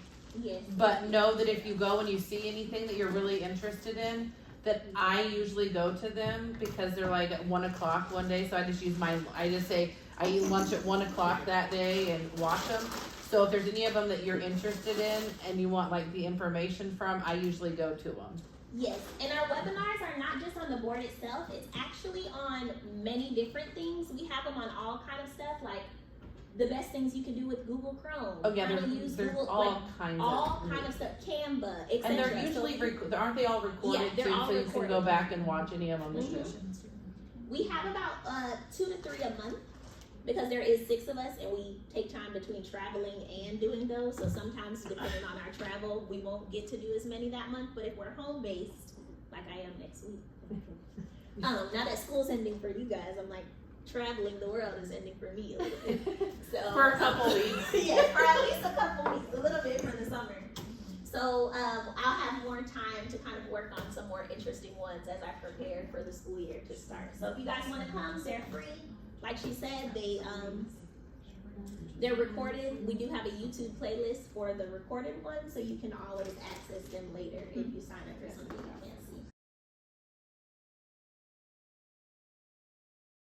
Yes. but know that if you go and you see anything that you're really interested in, that I usually go to them because they're like at 1 o'clock one day. So I just say I eat lunch at 1 o'clock that day and watch them. So if there's any of them that you're interested in and you want like the information from, I usually go to them. Yes, and our webinars are not just on the board itself, it's actually on many different things. We have them on all kind of stuff, like the best things you can do with Google Chrome. Oh yeah, how to use there's Google, all like, kinds all of kind of stuff, Canva, etc. and they're usually aren't they all recorded Yeah, they're too, all so you can recorded. go back and watch any of them too. We have about 2 to 3 a month because there is 6 of us and we take time between traveling and doing those. So sometimes depending on our travel, we won't get to do as many that month. But if we're home based, like I am next week, now that school's ending for you guys, I'm like traveling the world is ending for me a little bit. So For a couple weeks. yeah, for at least a couple weeks, a little bit for the summer. So I'll have more time to kind of work on some more interesting ones as I prepare for the school year to start. So if you guys want to come, they're free. Like she said, they're recorded. We do have a YouTube playlist for the recorded ones, so you can always access them later if you sign up for something else.